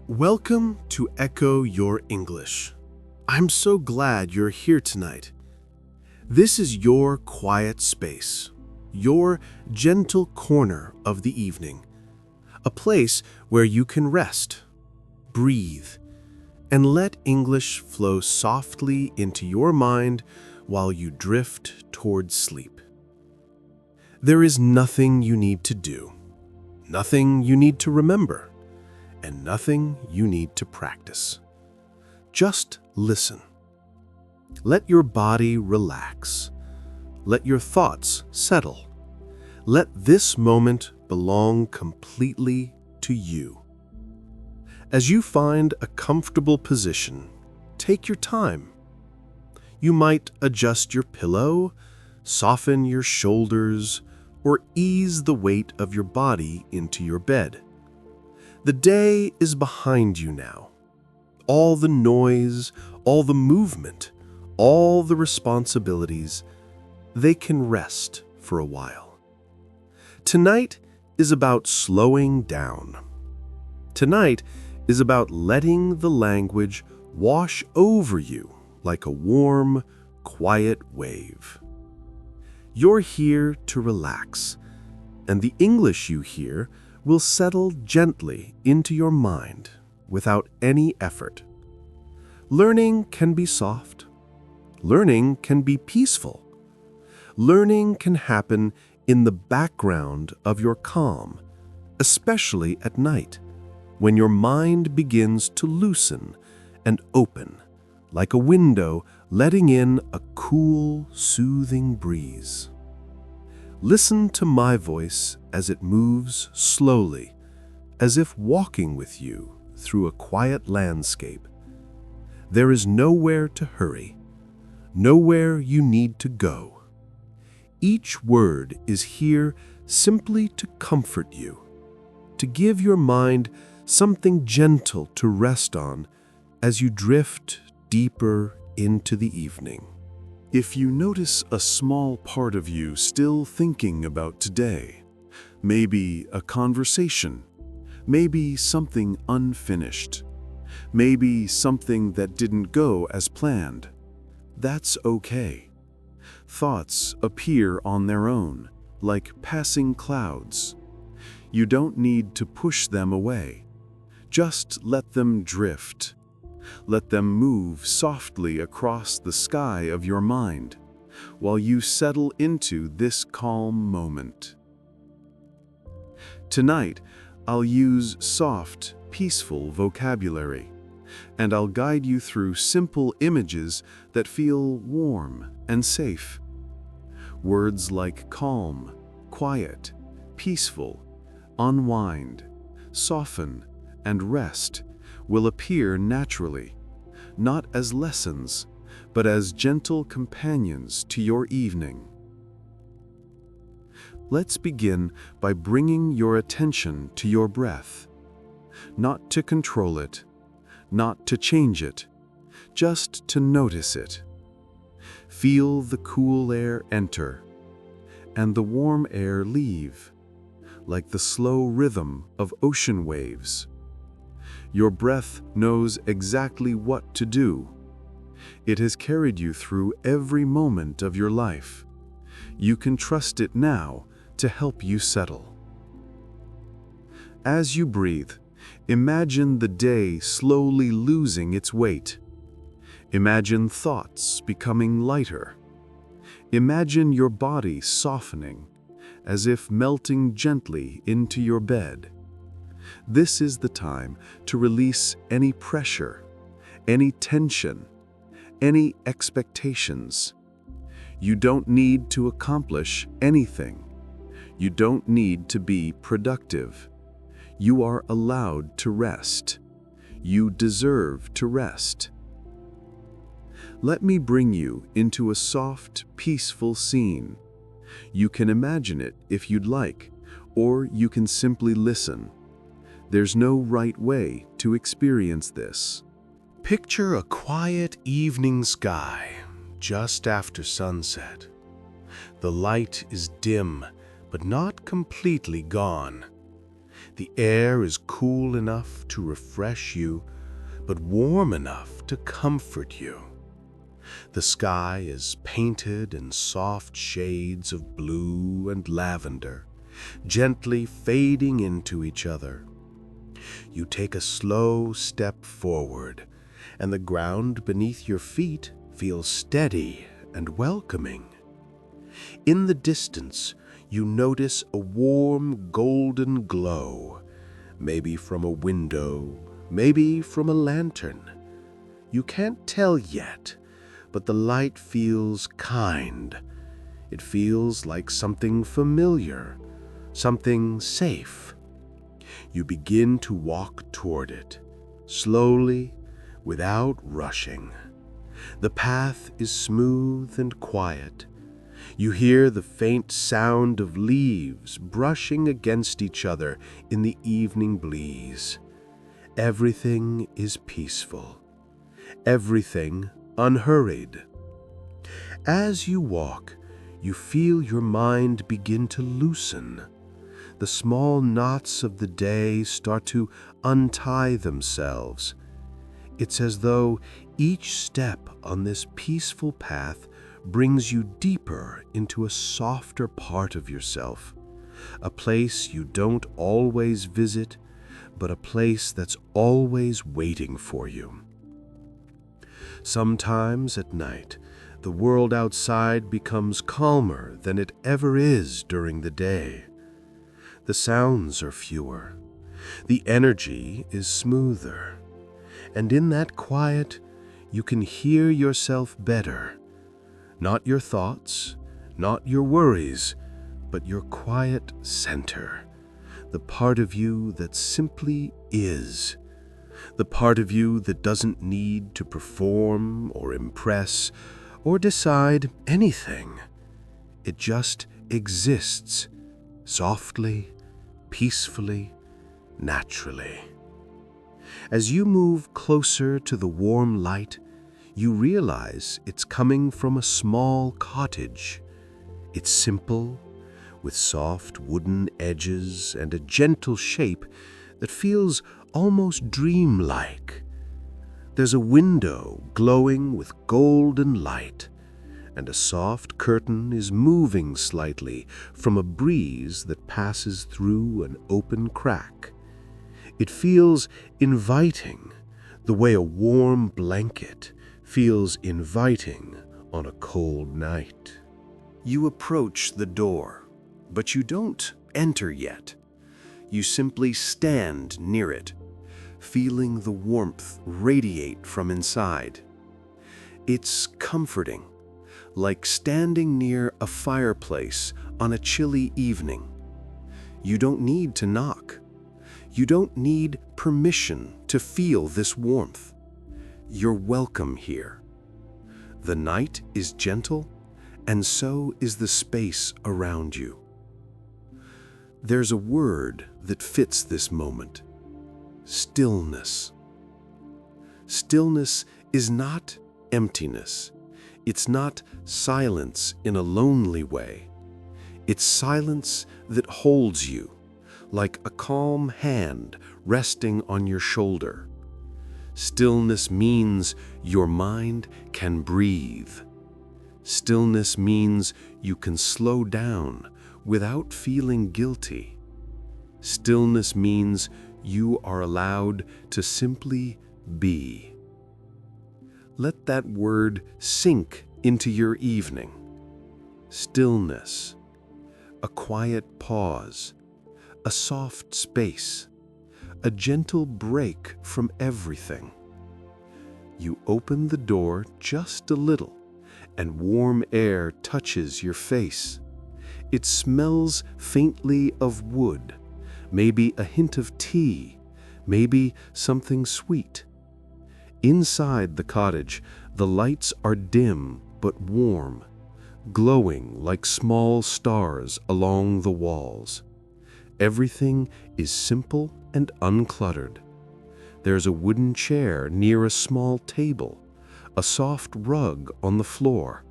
Welcome to Echo Your English. I'm so glad you're here tonight. This is your quiet space, your gentle corner of the evening, a place where you can rest, breathe, and let English flow softly into your mind while you drift towards sleep. There is nothing you need to do, nothing you need to remember, and nothing you need to practice. Just listen. Let your body relax. Let your thoughts settle. Let this moment belong completely to you. As you find a comfortable position, take your time. You might adjust your pillow, soften your shoulders, or ease the weight of your body into your bed. The day is behind you now. All the noise, all the movement, all the responsibilities, they can rest for a while. Tonight is about slowing down. Tonight is about letting the language wash over you like a warm, quiet wave. You're here to relax, and the English you hear will settle gently into your mind without any effort. Learning can be soft. Learning can be peaceful. Learning can happen in the background of your calm, especially at night, when your mind begins to loosen and open, like a window letting in a cool, soothing breeze. Listen to my voice as it moves slowly, as if walking with you through a quiet landscape. There is nowhere to hurry, nowhere you need to go. Each word is here simply to comfort you, to give your mind something gentle to rest on as you drift deeper into the evening. If you notice a small part of you still thinking about today, maybe a conversation, maybe something unfinished, maybe something that didn't go as planned, that's okay. Thoughts appear on their own, like passing clouds. You don't need to push them away. Just let them drift. Let them move softly across the sky of your mind while you settle into this calm moment. Tonight, I'll use soft, peaceful vocabulary, and I'll guide you through simple images that feel warm and safe. Words like calm, quiet, peaceful, unwind, soften, and rest will appear naturally, not as lessons, but as gentle companions to your evening. Let's begin by bringing your attention to your breath, not to control it, not to change it, just to notice it. Feel the cool air enter and the warm air leave, like the slow rhythm of ocean waves. Your breath knows exactly what to do. It has carried you through every moment of your life. You can trust it now to help you settle. As you breathe, imagine the day slowly losing its weight. Imagine thoughts becoming lighter. Imagine your body softening, as if melting gently into your bed. This is the time to release any pressure, any tension, any expectations. You don't need to accomplish anything. You don't need to be productive. You are allowed to rest. You deserve to rest. Let me bring you into a soft, peaceful scene. You can imagine it if you'd like, or you can simply listen. There's no right way to experience this. Picture a quiet evening sky just after sunset. The light is dim, but not completely gone. The air is cool enough to refresh you, but warm enough to comfort you. The sky is painted in soft shades of blue and lavender, gently fading into each other. You take a slow step forward, and the ground beneath your feet feels steady and welcoming. In the distance, you notice a warm golden glow, maybe from a window, maybe from a lantern. You can't tell yet, but the light feels kind. It feels like something familiar, something safe. You begin to walk toward it, slowly, without rushing. The path is smooth and quiet. You hear the faint sound of leaves brushing against each other in the evening breeze. Everything is peaceful. Everything unhurried. As you walk, you feel your mind begin to loosen. The small knots of the day start to untie themselves. It's as though each step on this peaceful path brings you deeper into a softer part of yourself, a place you don't always visit, but a place that's always waiting for you. Sometimes at night, the world outside becomes calmer than it ever is during the day. The sounds are fewer, the energy is smoother, and in that quiet, you can hear yourself better. Not your thoughts, not your worries, but your quiet center, the part of you that simply is, the part of you that doesn't need to perform or impress or decide anything. It just exists, softly, peacefully, naturally. As you move closer to the warm light, you realize it's coming from a small cottage. It's simple, with soft wooden edges and a gentle shape that feels almost dreamlike. There's a window glowing with golden light, and a soft curtain is moving slightly from a breeze that passes through an open crack. It feels inviting, the way a warm blanket feels inviting on a cold night. You approach the door, but you don't enter yet. You simply stand near it, feeling the warmth radiate from inside. It's comforting, like standing near a fireplace on a chilly evening. You don't need to knock. You don't need permission to feel this warmth. You're welcome here. The night is gentle, and so is the space around you. There's a word that fits this moment: stillness. Stillness is not emptiness. It's not silence in a lonely way. It's silence that holds you, like a calm hand resting on your shoulder. Stillness means your mind can breathe. Stillness means you can slow down without feeling guilty. Stillness means you are allowed to simply be. Let that word sink into your evening. Stillness. A quiet pause. A soft space. A gentle break from everything. You open the door just a little, and warm air touches your face. It smells faintly of wood, maybe a hint of tea, maybe something sweet. Inside the cottage, the lights are dim but warm, glowing like small stars along the walls. Everything is simple and uncluttered. There's a wooden chair near a small table, a soft rug on the floor,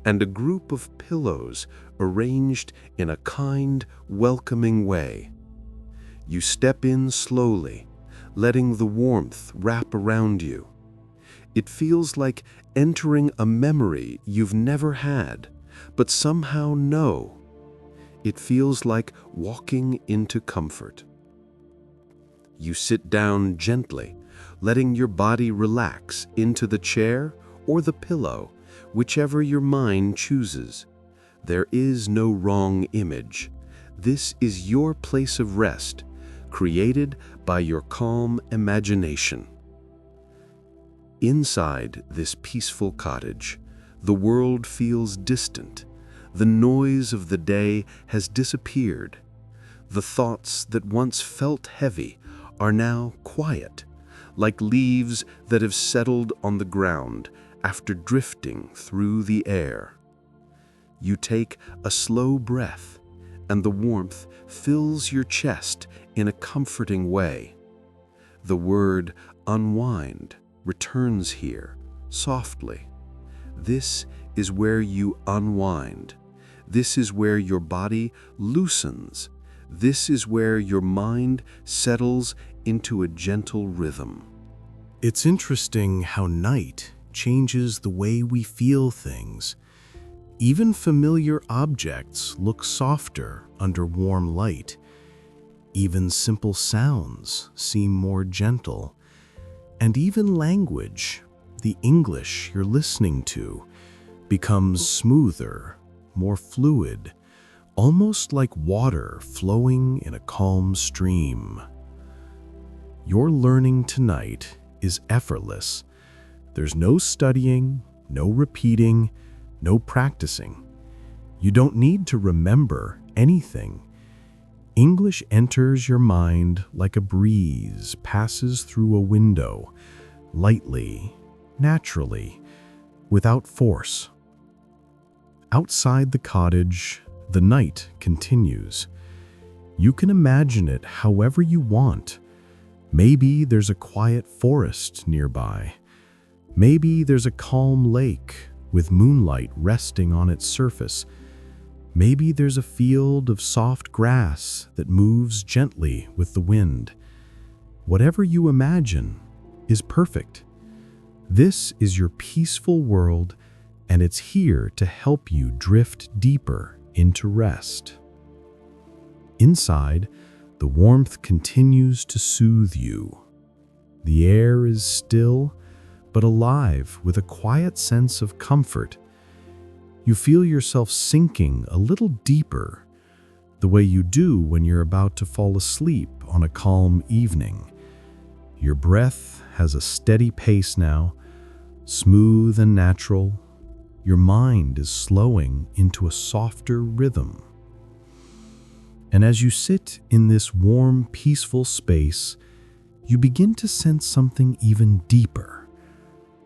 and a group of pillows arranged in a kind, welcoming way. You step in slowly, letting the warmth wrap around you. It feels like entering a memory you've never had, but somehow know. It feels like walking into comfort. You sit down gently, letting your body relax into the chair or the pillow, whichever your mind chooses. There is no wrong image. This is your place of rest, created by your calm imagination. Inside this peaceful cottage, the world feels distant. The noise of the day has disappeared. The thoughts that once felt heavy are now quiet, like leaves that have settled on the ground after drifting through the air. You take a slow breath, and the warmth fills your chest in a comforting way. The word unwind returns here, softly. This is where you unwind. This is where your body loosens. This is where your mind settles into a gentle rhythm. It's interesting how night changes the way we feel things. Even familiar objects look softer under warm light. Even simple sounds seem more gentle. And even language, the English you're listening to, becomes smoother, more fluid, almost like water flowing in a calm stream. Your learning tonight is effortless. There's no studying, no repeating, no practicing. You don't need to remember anything. English enters your mind like a breeze passes through a window, lightly, naturally, without force. Outside the cottage, the night continues. You can imagine it however you want. Maybe there's a quiet forest nearby. Maybe there's a calm lake with moonlight resting on its surface. Maybe there's a field of soft grass that moves gently with the wind. Whatever you imagine is perfect. This is your peaceful world, and it's here to help you drift deeper into rest. Inside, the warmth continues to soothe you. The air is still, but alive with a quiet sense of comfort. You feel yourself sinking a little deeper, the way you do when you're about to fall asleep on a calm evening. Your breath has a steady pace now, smooth and natural. Your mind is slowing into a softer rhythm. And as you sit in this warm, peaceful space, you begin to sense something even deeper,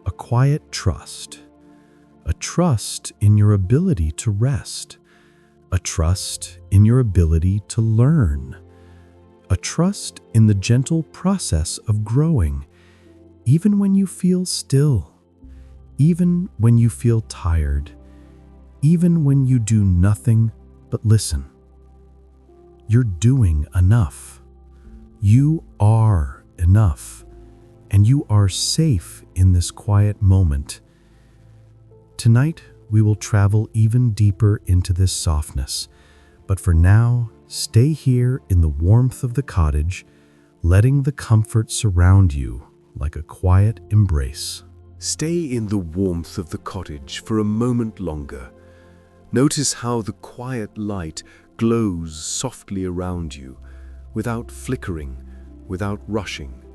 a quiet trust. A trust in your ability to rest, a trust in your ability to learn, a trust in the gentle process of growing, even when you feel still, even when you feel tired, even when you do nothing but listen. You're doing enough. You are enough, and you are safe in this quiet moment. Tonight, we will travel even deeper into this softness, but for now, stay here in the warmth of the cottage, letting the comfort surround you like a quiet embrace. Stay in the warmth of the cottage for a moment longer. Notice how the quiet light glows softly around you, without flickering, without rushing.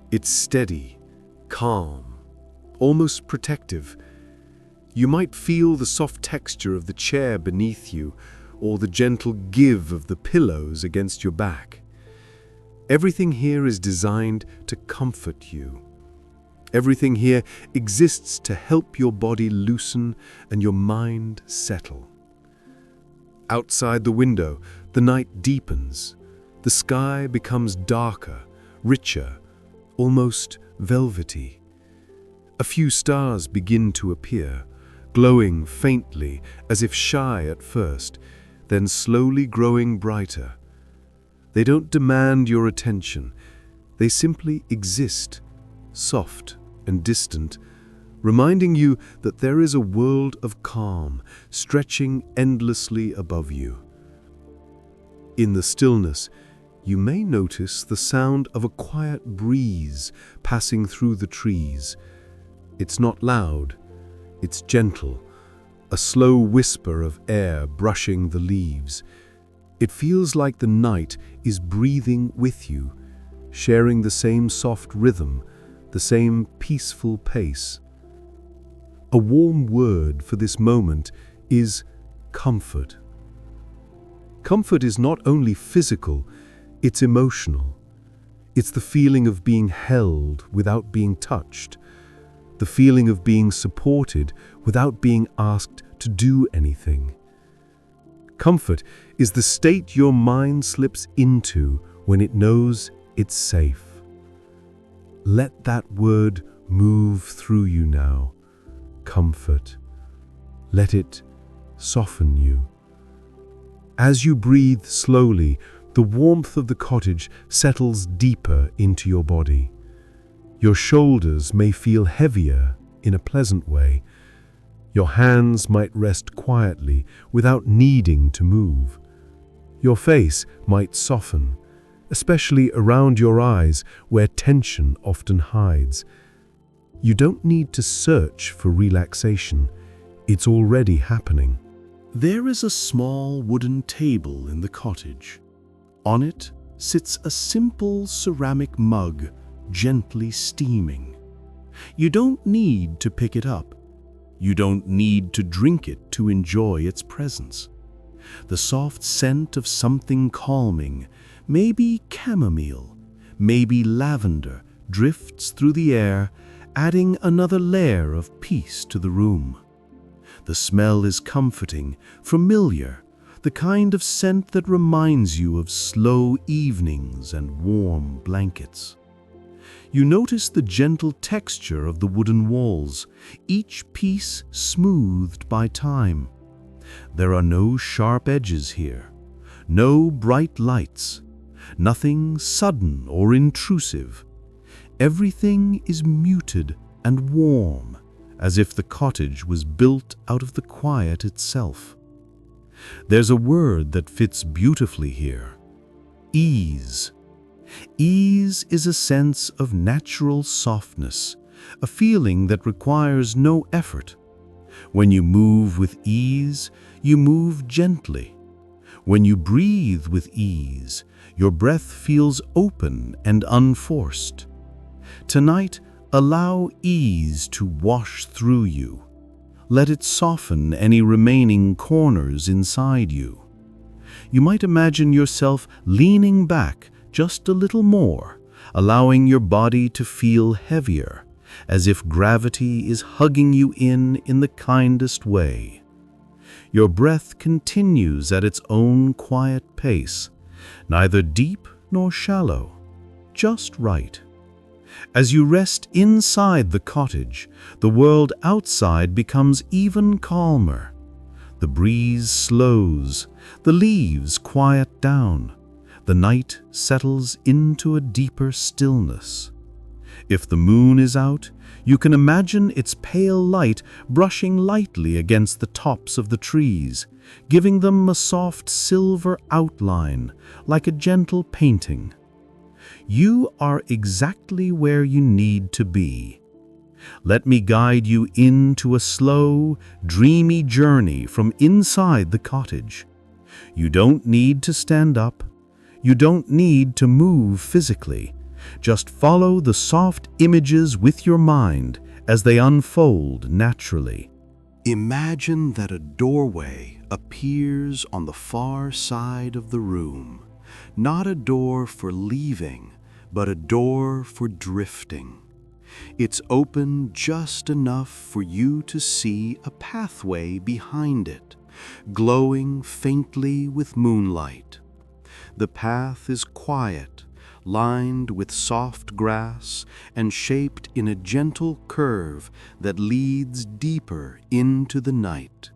It's steady, calm, almost protective. You might feel the soft texture of the chair beneath you, or the gentle give of the pillows against your back. Everything here is designed to comfort you. Everything here exists to help your body loosen and your mind settle. Outside the window, the night deepens. The sky becomes darker, richer, almost velvety. A few stars begin to appear, glowing faintly as if shy at first, then slowly growing brighter. They don't demand your attention. They simply exist, soft and distant, reminding you that there is a world of calm stretching endlessly above you. In the stillness, you may notice the sound of a quiet breeze passing through the trees. It's not loud, it's gentle, a slow whisper of air brushing the leaves. It feels like the night is breathing with you, sharing the same soft rhythm, the same peaceful pace. A warm word for this moment is comfort. Comfort is not only physical, it's emotional. It's the feeling of being held without being touched, the feeling of being supported without being asked to do anything. Comfort is the state your mind slips into when it knows it's safe. Let that word move through you now. Comfort. Let it soften you. As you breathe slowly, the warmth of the cottage settles deeper into your body. Your shoulders may feel heavier in a pleasant way. Your hands might rest quietly without needing to move. Your face might soften, especially around your eyes where tension often hides. You don't need to search for relaxation. It's already happening. There is a small wooden table in the cottage. On it sits a simple ceramic mug, gently steaming. You don't need to pick it up. You don't need to drink it to enjoy its presence. The soft scent of something calming, maybe chamomile, maybe lavender, drifts through the air, adding another layer of peace to the room. The smell is comforting, familiar, the kind of scent that reminds you of slow evenings and warm blankets. You notice the gentle texture of the wooden walls, each piece smoothed by time. There are no sharp edges here, no bright lights, nothing sudden or intrusive. Everything is muted and warm, as if the cottage was built out of the quiet itself. There's a word that fits beautifully here: ease. Ease is a sense of natural softness, a feeling that requires no effort. When you move with ease, you move gently. When you breathe with ease, your breath feels open and unforced. Tonight, allow ease to wash through you. Let it soften any remaining corners inside you. You might imagine yourself leaning back just a little more, allowing your body to feel heavier, as if gravity is hugging you in the kindest way. Your breath continues at its own quiet pace, neither deep nor shallow, just right. As you rest inside the cottage, the world outside becomes even calmer. The breeze slows, the leaves quiet down, the night settles into a deeper stillness. If the moon is out, you can imagine its pale light brushing lightly against the tops of the trees, giving them a soft silver outline, like a gentle painting. You are exactly where you need to be. Let me guide you into a slow, dreamy journey from inside the cottage. You don't need to stand up. You don't need to move physically. Just follow the soft images with your mind as they unfold naturally. Imagine that a doorway appears on the far side of the room. Not a door for leaving, but a door for drifting. It's open just enough for you to see a pathway behind it, glowing faintly with moonlight. The path is quiet, lined with soft grass and shaped in a gentle curve that leads deeper into the night.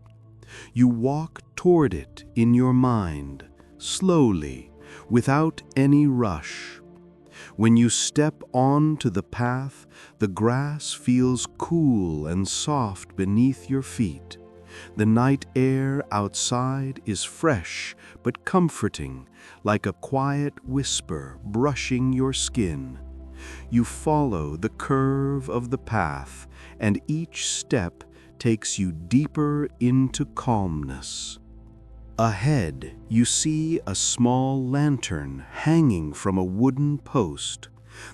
You walk toward it in your mind, slowly, without any rush. When you step onto the path, the grass feels cool and soft beneath your feet. The night air outside is fresh but comforting, like a quiet whisper brushing your skin. You follow the curve of the path, and each step takes you deeper into calmness. Ahead, you see a small lantern hanging from a wooden post.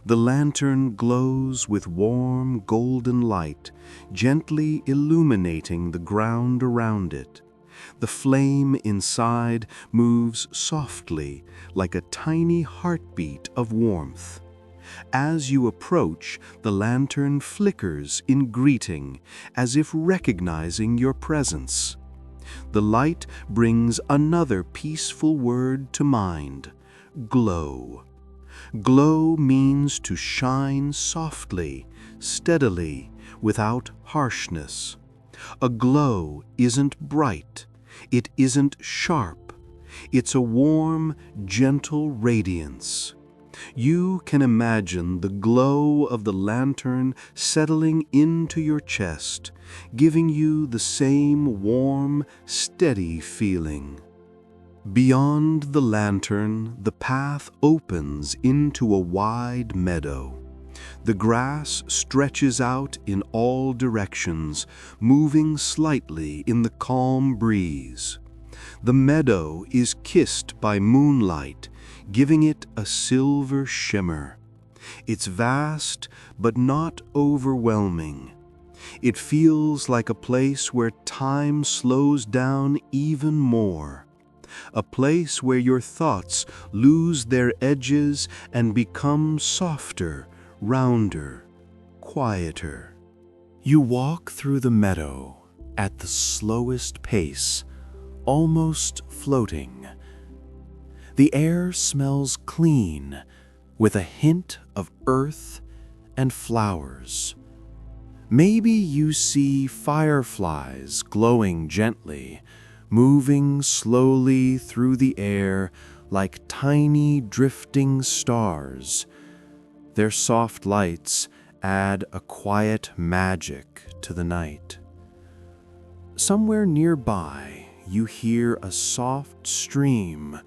The lantern glows with warm golden light, gently illuminating the ground around it. The flame inside moves softly, like a tiny heartbeat of warmth. As you approach, the lantern flickers in greeting, as if recognizing your presence. The light brings another peaceful word to mind: glow. Glow means to shine softly, steadily, without harshness. A glow isn't bright. It isn't sharp. It's a warm, gentle radiance. You can imagine the glow of the lantern settling into your chest, giving you the same warm, steady feeling. Beyond the lantern, the path opens into a wide meadow. The grass stretches out in all directions, moving slightly in the calm breeze. The meadow is kissed by moonlight, giving it a silver shimmer. It's vast, but not overwhelming. It feels like a place where time slows down even more. A place where your thoughts lose their edges and become softer, rounder, quieter. You walk through the meadow at the slowest pace, almost floating. The air smells clean, with a hint of earth and flowers. Maybe you see fireflies glowing gently, moving slowly through the air like tiny drifting stars. Their soft lights add a quiet magic to the night. Somewhere nearby, you hear a soft stream,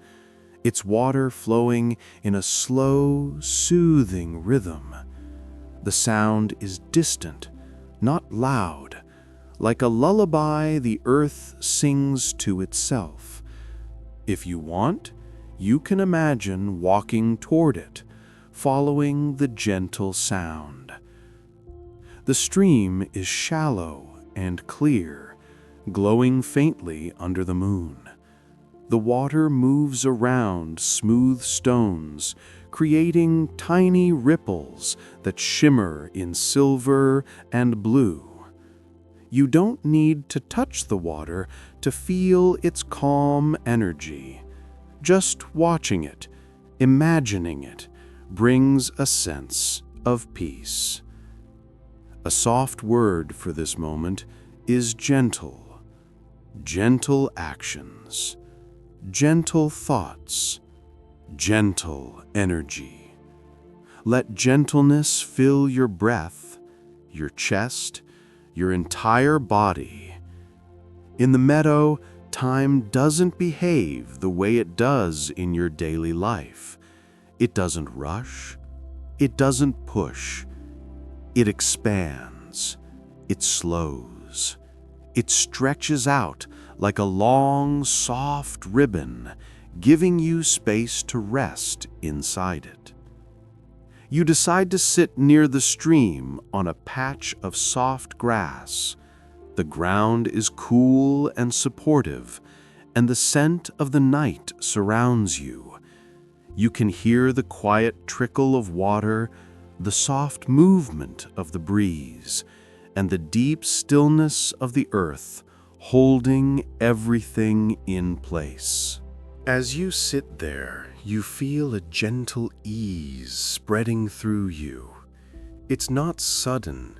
its water flowing in a slow, soothing rhythm. The sound is distant, not loud. Like a lullaby the earth sings to itself. If you want, you can imagine walking toward it, following the gentle sound. The stream is shallow and clear, glowing faintly under the moon. The water moves around smooth stones, creating tiny ripples that shimmer in silver and blue. You don't need to touch the water to feel its calm energy. Just watching it, imagining it, brings a sense of peace. A soft word for this moment is gentle. Gentle actions, gentle thoughts, gentle energy. Let gentleness fill your breath, your chest, your entire body. In the meadow, time doesn't behave the way it does in your daily life. It doesn't rush. It doesn't push. It expands. It slows. It stretches out like a long, soft ribbon, giving you space to rest inside it. You decide to sit near the stream on a patch of soft grass. The ground is cool and supportive, and the scent of the night surrounds you. You can hear the quiet trickle of water, the soft movement of the breeze, and the deep stillness of the earth, holding everything in place. As you sit there, you feel a gentle ease spreading through you. It's not sudden,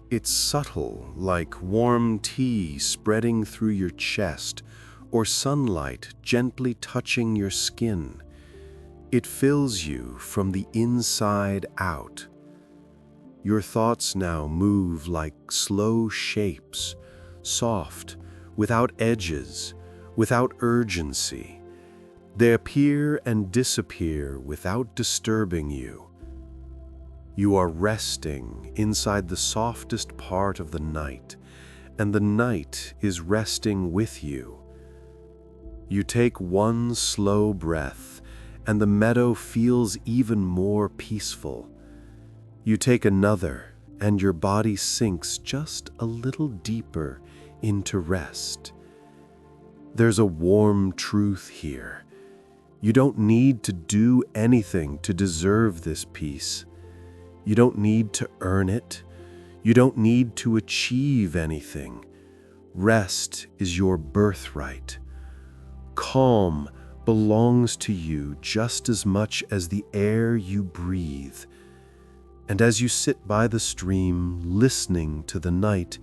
it's subtle, like warm tea spreading through your chest or sunlight gently touching your skin. It fills you from the inside out. Your thoughts now move like slow shapes, soft, without edges, without urgency. They appear and disappear without disturbing you. You are resting inside the softest part of the night, and the night is resting with you. You take one slow breath, and the meadow feels even more peaceful. You take another, and your body sinks just a little deeper into rest. There's a warm truth here. You don't need to do anything to deserve this peace. You don't need to earn it. You don't need to achieve anything. Rest is your birthright. Calm belongs to you just as much as the air you breathe. And as you sit by the stream, listening to the night,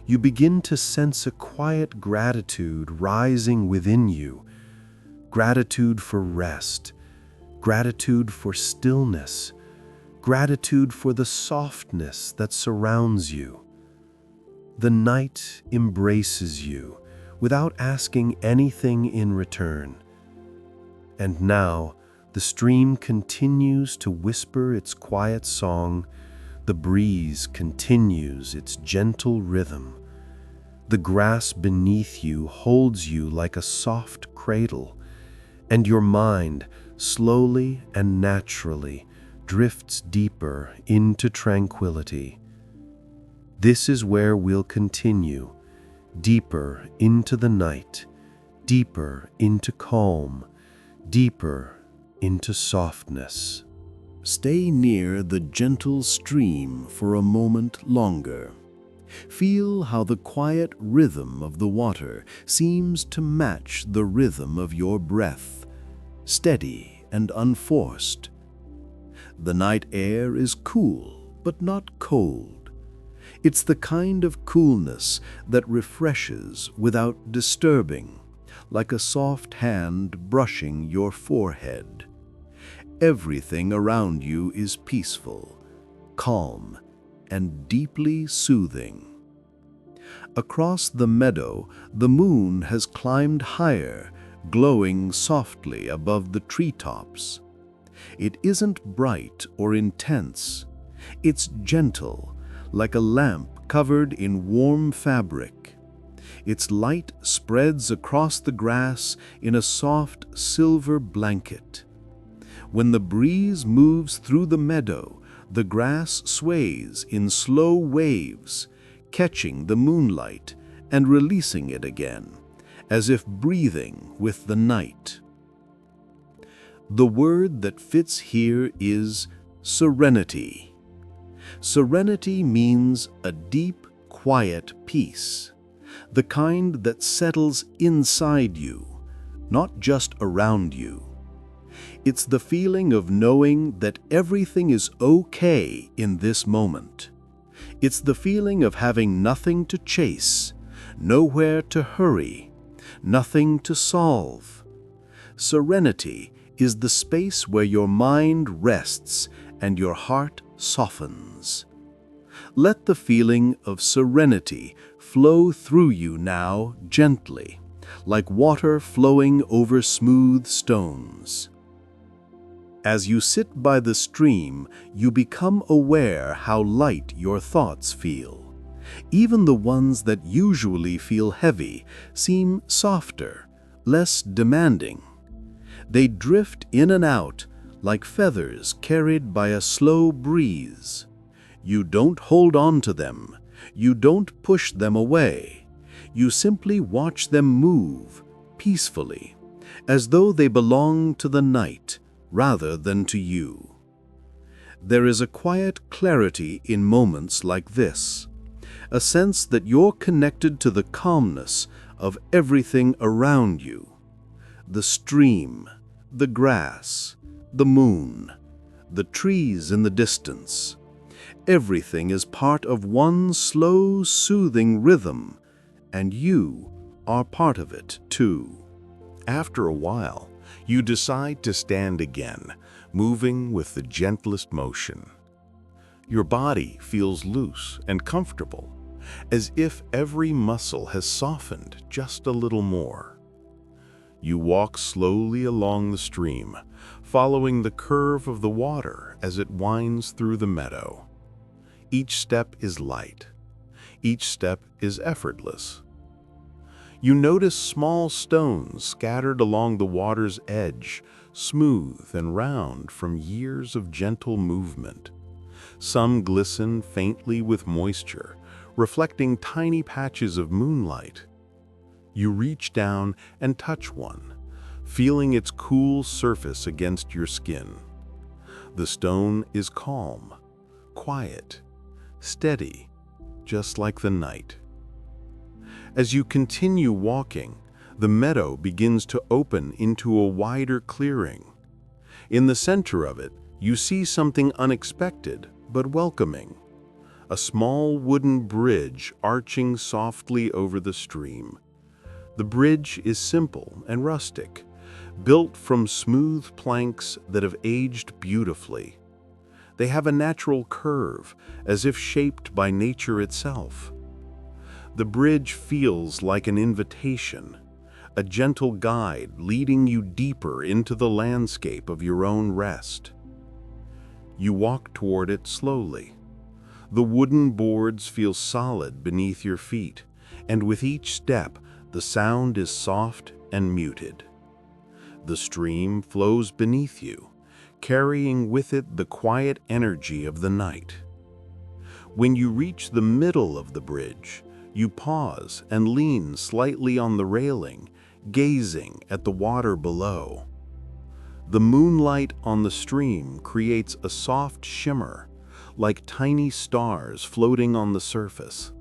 you begin to sense a quiet gratitude rising within you. Gratitude for rest, gratitude for stillness, gratitude for the softness that surrounds you. The night embraces you without asking anything in return. And now, the stream continues to whisper its quiet song. The breeze continues its gentle rhythm. The grass beneath you holds you like a soft cradle, and your mind, slowly and naturally, drifts deeper into tranquility. This is where we'll continue, deeper into the night, deeper into calm, deeper into softness. Stay near the gentle stream for a moment longer. Feel how the quiet rhythm of the water seems to match the rhythm of your breath, steady and unforced. The night air is cool, but not cold. It's the kind of coolness that refreshes without disturbing, like a soft hand brushing your forehead. Everything around you is peaceful, calm, and deeply soothing. Across the meadow, the moon has climbed higher, glowing softly above the treetops. It isn't bright or intense. It's gentle, like a lamp covered in warm fabric. Its light spreads across the grass in a soft silver blanket. When the breeze moves through the meadow, the grass sways in slow waves, catching the moonlight and releasing it again, as if breathing with the night. The word that fits here is serenity. Serenity means a deep, quiet peace, the kind that settles inside you, not just around you. It's the feeling of knowing that everything is okay in this moment. It's the feeling of having nothing to chase, nowhere to hurry, nothing to solve. Serenity is the space where your mind rests and your heart softens. Let the feeling of serenity flow through you now gently, like water flowing over smooth stones. As you sit by the stream, you become aware how light your thoughts feel. Even the ones that usually feel heavy seem softer, less demanding. They drift in and out like feathers carried by a slow breeze. You don't hold on to them. You don't push them away. You simply watch them move peacefully, as though they belong to the night rather than to you. There is a quiet clarity in moments like this, a sense that you're connected to the calmness of everything around you. The stream, the grass, the moon, the trees in the distance. Everything is part of one slow, soothing rhythm, and you are part of it too. After a while, You decide to stand again, moving with the gentlest motion. Your body feels loose and comfortable, as if every muscle has softened just a little more. You walk slowly along the stream, following the curve of the water as it winds through the meadow. Each step is light. Each step is effortless. You notice small stones scattered along the water's edge, smooth and round from years of gentle movement. Some glisten faintly with moisture, reflecting tiny patches of moonlight. You reach down and touch one, feeling its cool surface against your skin. The stone is calm, quiet, steady, just like the night. As you continue walking, the meadow begins to open into a wider clearing. In the center of it, you see something unexpected but welcoming. A small wooden bridge arching softly over the stream. The bridge is simple and rustic, built from smooth planks that have aged beautifully. They have a natural curve, as if shaped by nature itself. The bridge feels like an invitation, a gentle guide leading you deeper into the landscape of your own rest. You walk toward it slowly. The wooden boards feel solid beneath your feet, and with each step, the sound is soft and muted. The stream flows beneath you, carrying with it the quiet energy of the night. When you reach the middle of the bridge, you pause and lean slightly on the railing, gazing at the water below. The moonlight on the stream creates a soft shimmer, like tiny stars floating on the surface.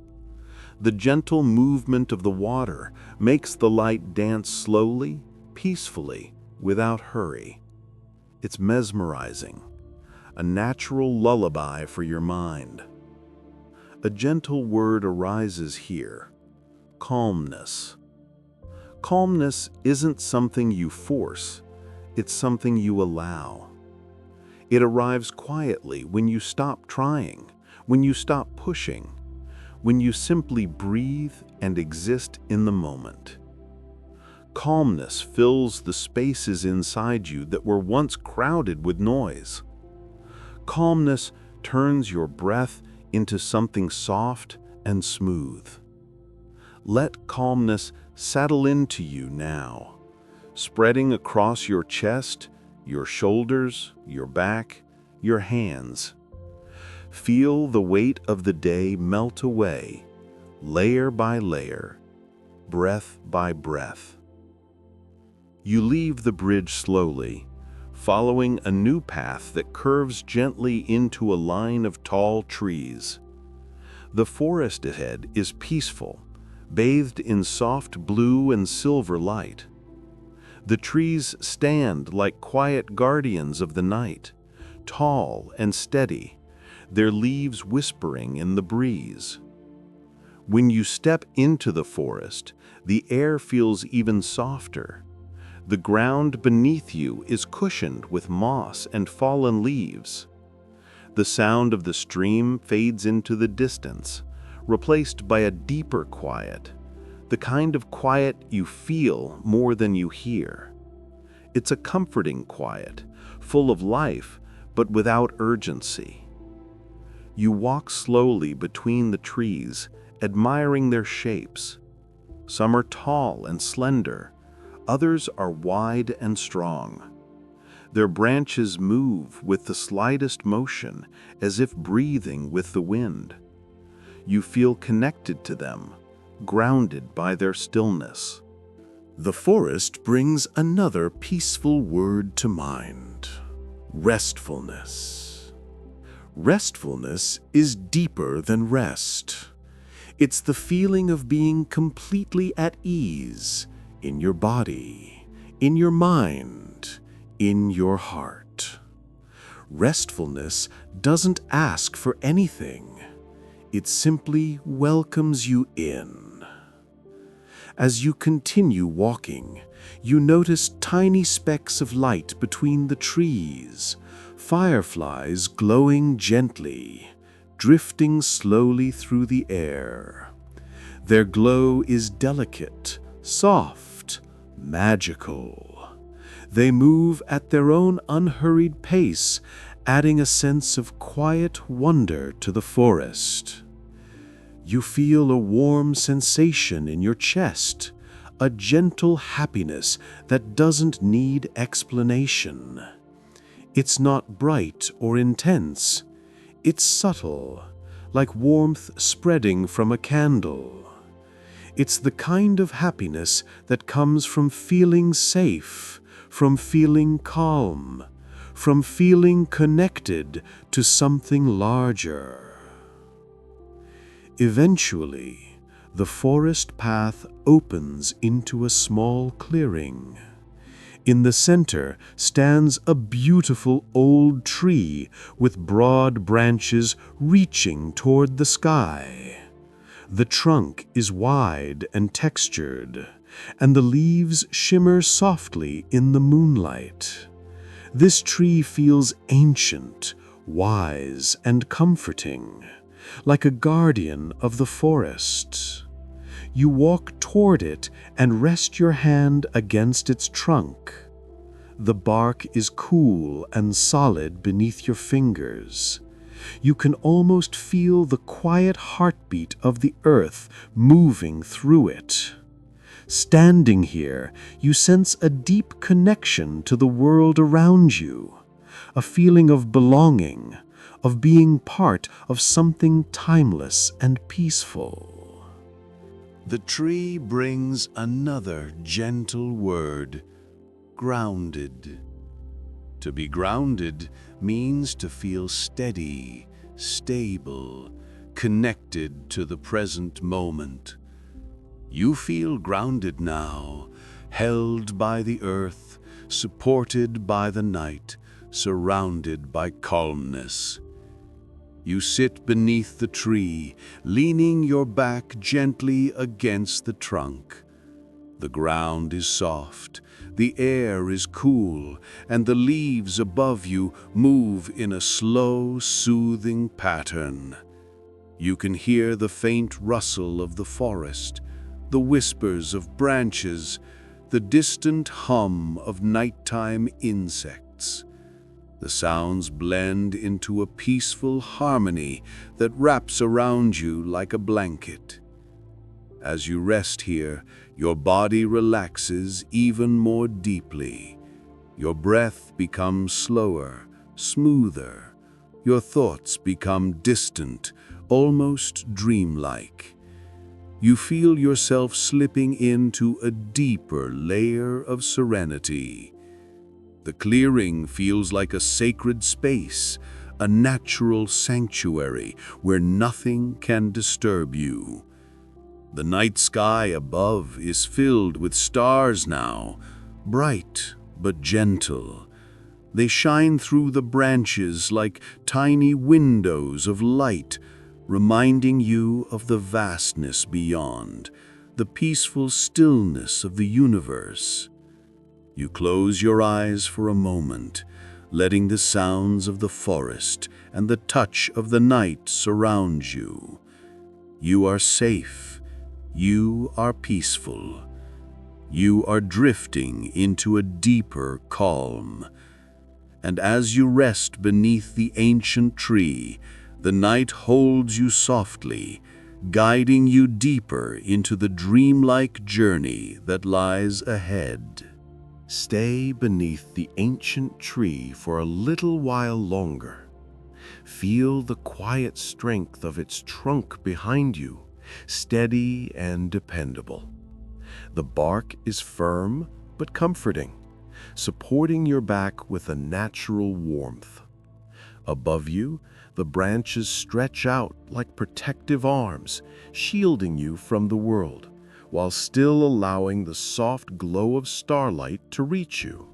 The gentle movement of the water makes the light dance slowly, peacefully, without hurry. It's mesmerizing, a natural lullaby for your mind. A gentle word arises here: calmness. Calmness isn't something you force, it's something you allow. It arrives quietly when you stop trying, when you stop pushing, when you simply breathe and exist in the moment. Calmness fills the spaces inside you that were once crowded with noise. Calmness turns your breath into something soft and smooth. Let calmness settle into you now, spreading across your chest, your shoulders, your back, your hands. Feel the weight of the day melt away, layer by layer, breath by breath. You leave the bridge slowly, following a new path that curves gently into a line of tall trees. The forest ahead is peaceful, bathed in soft blue and silver light. The trees stand like quiet guardians of the night, tall and steady, their leaves whispering in the breeze. When you step into the forest, the air feels even softer. The ground beneath you is cushioned with moss and fallen leaves. The sound of the stream fades into the distance, replaced by a deeper quiet, the kind of quiet you feel more than you hear. It's a comforting quiet, full of life, but without urgency. You walk slowly between the trees, admiring their shapes. Some are tall and slender, others are wide and strong. Their branches move with the slightest motion, as if breathing with the wind. You feel connected to them, grounded by their stillness. The forest brings another peaceful word to mind: restfulness. Restfulness is deeper than rest. It's the feeling of being completely at ease in your body, in your mind, in your heart. Restfulness doesn't ask for anything. It simply welcomes you in. As you continue walking, you notice tiny specks of light between the trees, fireflies glowing gently, drifting slowly through the air. Their glow is delicate, soft, magical. They move at their own unhurried pace, adding a sense of quiet wonder to the forest. You feel a warm sensation in your chest, a gentle happiness that doesn't need explanation. It's not bright or intense. It's subtle, like warmth spreading from a candle. It's the kind of happiness that comes from feeling safe, from feeling calm, from feeling connected to something larger. Eventually, the forest path opens into a small clearing. In the center stands a beautiful old tree with broad branches reaching toward the sky. The trunk is wide and textured, and the leaves shimmer softly in the moonlight. This tree feels ancient, wise, and comforting, like a guardian of the forest. You walk toward it and rest your hand against its trunk. The bark is cool and solid beneath your fingers. You can almost feel the quiet heartbeat of the earth moving through it. Standing here, you sense a deep connection to the world around you, a feeling of belonging, of being part of something timeless and peaceful. The tree brings another gentle word: grounded. To be grounded means to feel steady, stable, connected to the present moment. You feel grounded now, held by the earth, supported by the night, surrounded by calmness. You sit beneath the tree, leaning your back gently against the trunk. The ground is soft, the air is cool, and the leaves above you move in a slow, soothing pattern. You can hear the faint rustle of the forest, the whispers of branches, the distant hum of nighttime insects. The sounds blend into a peaceful harmony that wraps around you like a blanket. As you rest here, your body relaxes even more deeply. Your breath becomes slower, smoother. Your thoughts become distant, almost dreamlike. You feel yourself slipping into a deeper layer of serenity. The clearing feels like a sacred space, a natural sanctuary where nothing can disturb you. The night sky above is filled with stars now, bright but gentle. They shine through the branches like tiny windows of light, reminding you of the vastness beyond, the peaceful stillness of the universe. You close your eyes for a moment, letting the sounds of the forest and the touch of the night surround you. You are safe. You are peaceful. You are drifting into a deeper calm. And as you rest beneath the ancient tree, the night holds you softly, guiding you deeper into the dreamlike journey that lies ahead. Stay beneath the ancient tree for a little while longer. Feel the quiet strength of its trunk behind you, steady and dependable. The bark is firm but comforting, supporting your back with a natural warmth. Above you, the branches stretch out like protective arms, shielding you from the world, while still allowing the soft glow of starlight to reach you.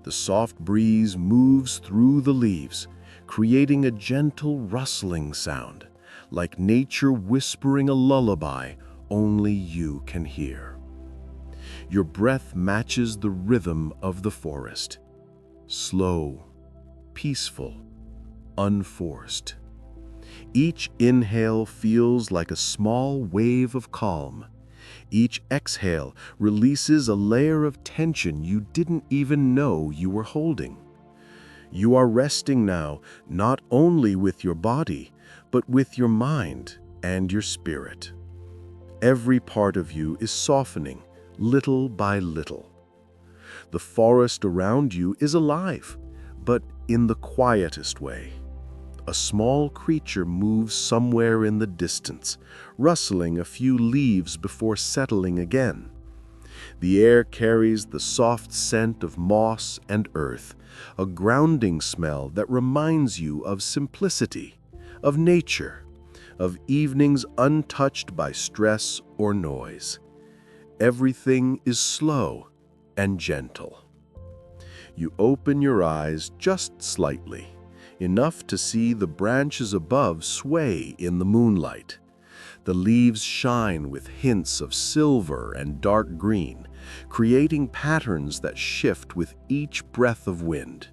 The soft breeze moves through the leaves, creating a gentle rustling sound, like nature whispering a lullaby only you can hear. Your breath matches the rhythm of the forest. Slow, peaceful, unforced. Each inhale feels like a small wave of calm. Each exhale releases a layer of tension you didn't even know you were holding. You are resting now, not only with your body, but with your mind and your spirit. Every part of you is softening, little by little. The forest around you is alive, but in the quietest way. A small creature moves somewhere in the distance, rustling a few leaves before settling again. The air carries the soft scent of moss and earth, a grounding smell that reminds you of simplicity, of nature, of evenings untouched by stress or noise. Everything is slow and gentle. You open your eyes just slightly, enough to see the branches above sway in the moonlight. The leaves shine with hints of silver and dark green, creating patterns that shift with each breath of wind.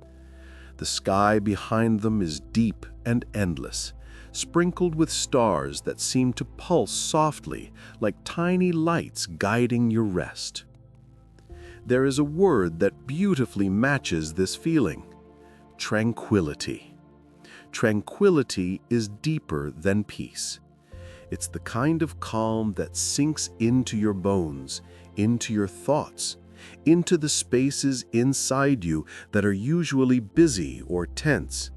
The sky behind them is deep and endless, sprinkled with stars that seem to pulse softly like tiny lights guiding your rest. There is a word that beautifully matches this feeling: tranquility. Tranquility is deeper than peace. It's the kind of calm that sinks into your bones, into your thoughts, into the spaces inside you that are usually busy or tense.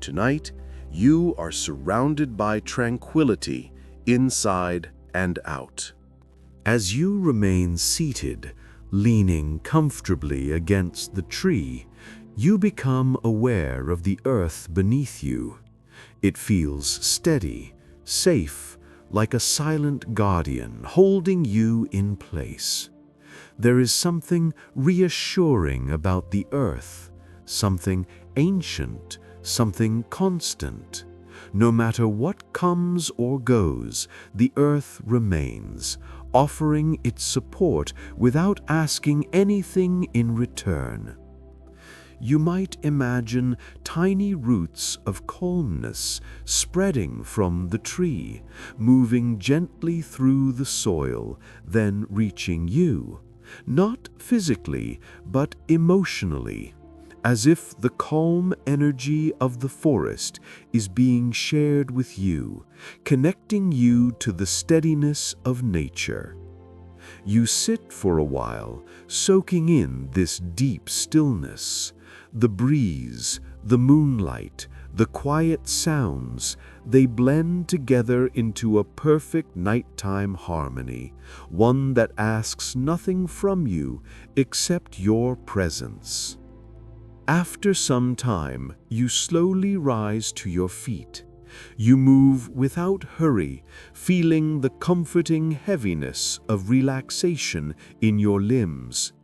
Tonight, you are surrounded by tranquility inside and out. As you remain seated, leaning comfortably against the tree, you become aware of the earth beneath you. It feels steady, safe, like a silent guardian holding you in place. There is something reassuring about the earth, something ancient, something constant. No matter what comes or goes, the earth remains, offering its support without asking anything in return. You might imagine tiny roots of calmness spreading from the tree, moving gently through the soil, then reaching you, not physically, but emotionally, as if the calm energy of the forest is being shared with you, connecting you to the steadiness of nature. You sit for a while, soaking in this deep stillness. The breeze, the moonlight, the quiet sounds, they blend together into a perfect nighttime harmony, one that asks nothing from you except your presence. After some time, you slowly rise to your feet. You move without hurry, feeling the comforting heaviness of relaxation in your limbs.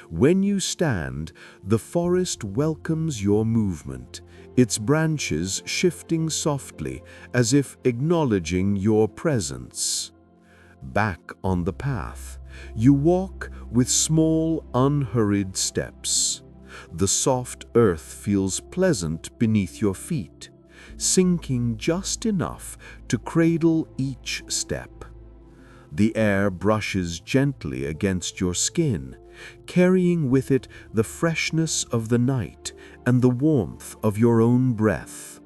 When you stand, the forest welcomes your movement, its branches shifting softly as if acknowledging your presence. Back on the path, you walk with small, unhurried steps. The soft earth feels pleasant beneath your feet, sinking just enough to cradle each step. The air brushes gently against your skin, carrying with it the freshness of the night and the warmth of your own breath.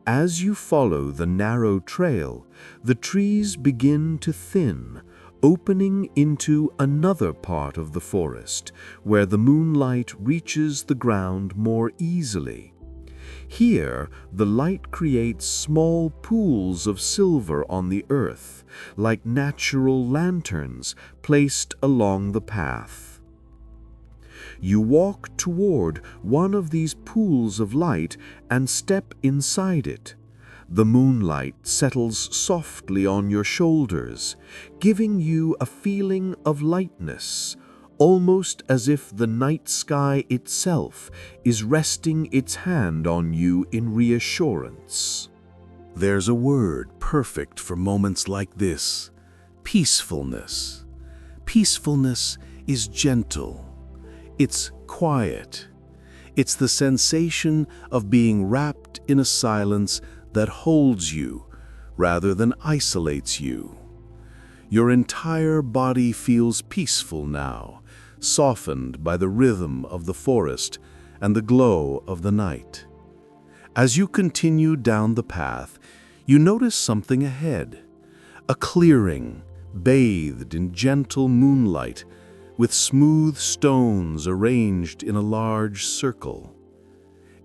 As you follow the narrow trail, the trees begin to thin, opening into another part of the forest where the moonlight reaches the ground more easily. Here, the light creates small pools of silver on the earth, like natural lanterns placed along the path. You walk toward one of these pools of light and step inside it. The moonlight settles softly on your shoulders, giving you a feeling of lightness, almost as if the night sky itself is resting its hand on you in reassurance. There's a word perfect for moments like this: peacefulness. Peacefulness is gentle. It's quiet. It's the sensation of being wrapped in a silence that holds you rather than isolates you. Your entire body feels peaceful now, softened by the rhythm of the forest and the glow of the night. As you continue down the path, you notice something ahead. A clearing, bathed in gentle moonlight, with smooth stones arranged in a large circle.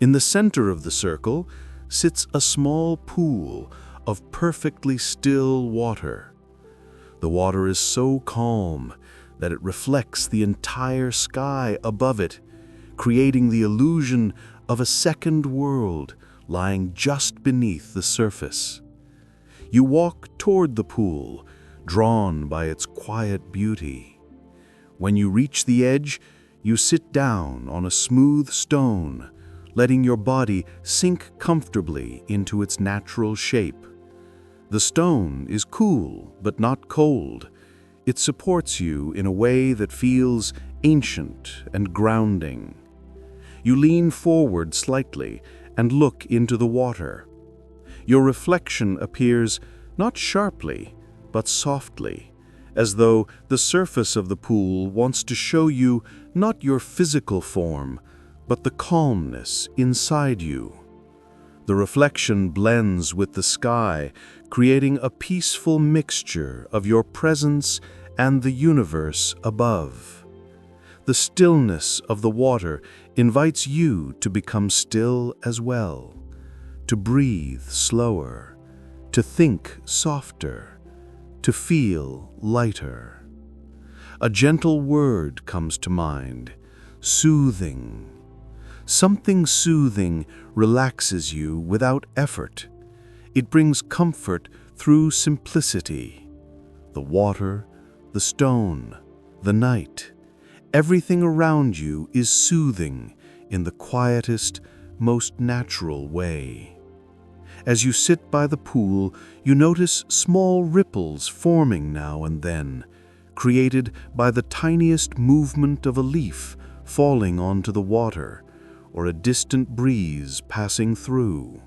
In the center of the circle sits a small pool of perfectly still water. The water is so calm that it reflects the entire sky above it, creating the illusion of a second world lying just beneath the surface. You walk toward the pool, drawn by its quiet beauty. When you reach the edge, you sit down on a smooth stone, letting your body sink comfortably into its natural shape. The stone is cool but not cold. It supports you in a way that feels ancient and grounding. You lean forward slightly and look into the water. Your reflection appears not sharply, but softly, as though the surface of the pool wants to show you not your physical form, but the calmness inside you. The reflection blends with the sky, creating a peaceful mixture of your presence and the universe above. The stillness of the water invites you to become still as well, to breathe slower, to think softer, to feel lighter. A gentle word comes to mind: soothing. Something soothing relaxes you without effort. It brings comfort through simplicity. The water, the stone, the night, everything around you is soothing in the quietest, most natural way. As you sit by the pool, you notice small ripples forming now and then, created by the tiniest movement of a leaf falling onto the water, or a distant breeze passing through.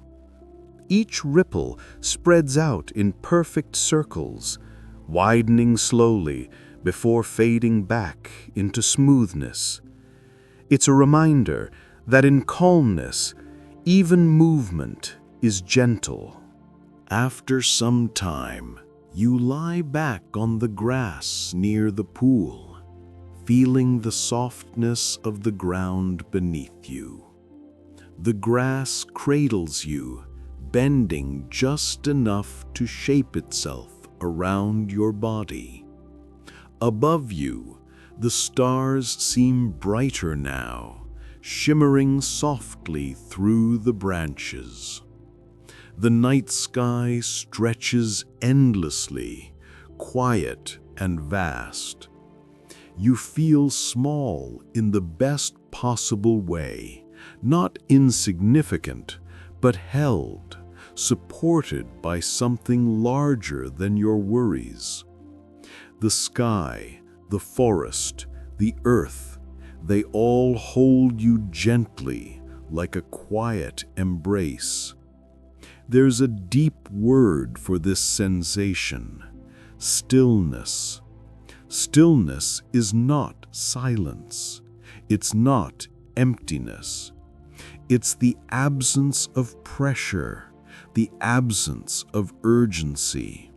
Each ripple spreads out in perfect circles, widening slowly before fading back into smoothness. It's a reminder that in calmness, even movement is gentle. After some time, you lie back on the grass near the pool, feeling the softness of the ground beneath you. The grass cradles you, bending just enough to shape itself around your body. Above you, the stars seem brighter now, shimmering softly through the branches. The night sky stretches endlessly, quiet and vast. You feel small in the best possible way, not insignificant, but held, supported by something larger than your worries. The sky, the forest, the earth, they all hold you gently, like a quiet embrace. There's a deep word for this sensation: stillness. Stillness is not silence. It's not emptiness. It's the absence of pressure, the absence of urgency.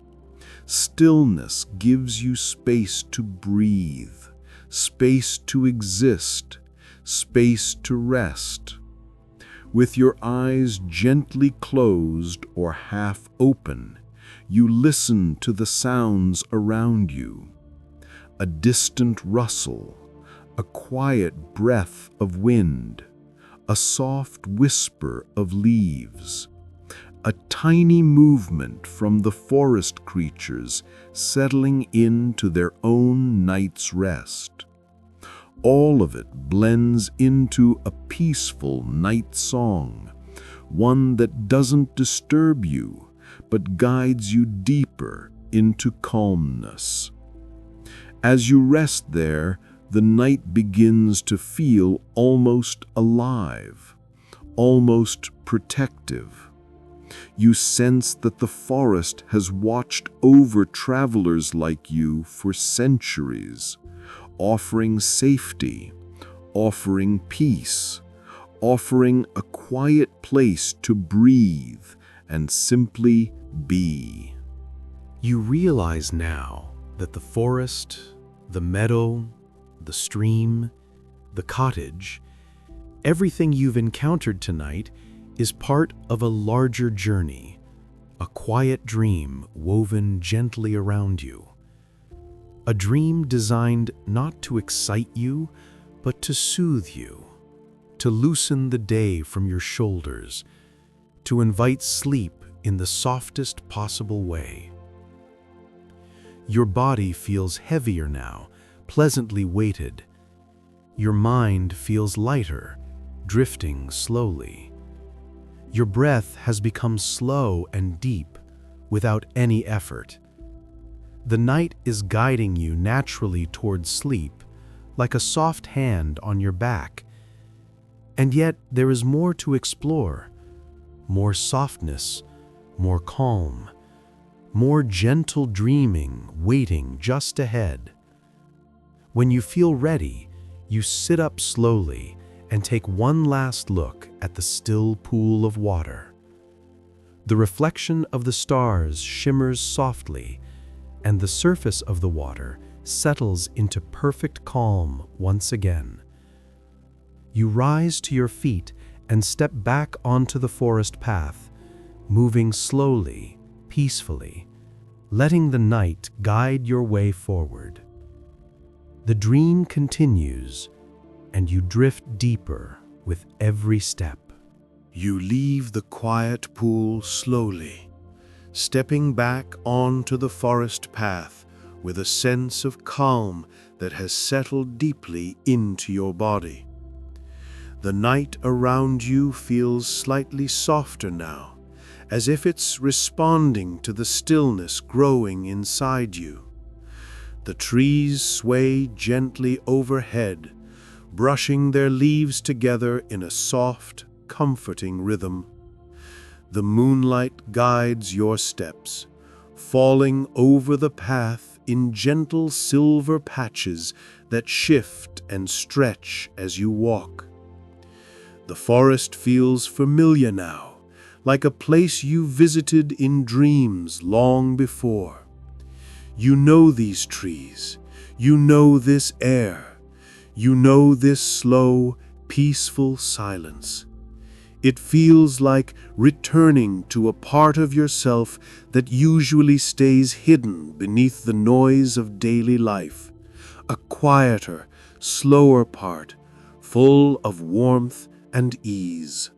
Stillness gives you space to breathe, space to exist, space to rest. With your eyes gently closed or half open, you listen to the sounds around you. A distant rustle, a quiet breath of wind, a soft whisper of leaves, a tiny movement from the forest creatures settling into their own night's rest. All of it blends into a peaceful night song, one that doesn't disturb you, but guides you deeper into calmness. As you rest there, the night begins to feel almost alive, almost protective. You sense that the forest has watched over travelers like you for centuries, offering safety, offering peace, offering a quiet place to breathe and simply be. You realize now that the forest, the meadow, the stream, the cottage, everything you've encountered tonight is part of a larger journey, a quiet dream woven gently around you. A dream designed not to excite you, but to soothe you, to loosen the day from your shoulders, to invite sleep in the softest possible way. Your body feels heavier now, pleasantly weighted. Your mind feels lighter, drifting slowly. Your breath has become slow and deep, without any effort. The night is guiding you naturally towards sleep, like a soft hand on your back. And yet there is more to explore, more softness, more calm, more gentle dreaming waiting just ahead. When you feel ready, you sit up slowly and take one last look at the still pool of water. The reflection of the stars shimmers softly, and the surface of the water settles into perfect calm once again. You rise to your feet and step back onto the forest path, moving slowly, peacefully, letting the night guide your way forward. The dream continues, and you drift deeper with every step. You leave the quiet pool slowly, stepping back onto the forest path with a sense of calm that has settled deeply into your body. The night around you feels slightly softer now, as if it's responding to the stillness growing inside you. The trees sway gently overhead, brushing their leaves together in a soft, comforting rhythm. The moonlight guides your steps, falling over the path in gentle silver patches that shift and stretch as you walk. The forest feels familiar now, like a place you visited in dreams long before. You know these trees, you know this air, you know this slow, peaceful silence. It feels like returning to a part of yourself that usually stays hidden beneath the noise of daily life, a quieter, slower part, full of warmth and ease.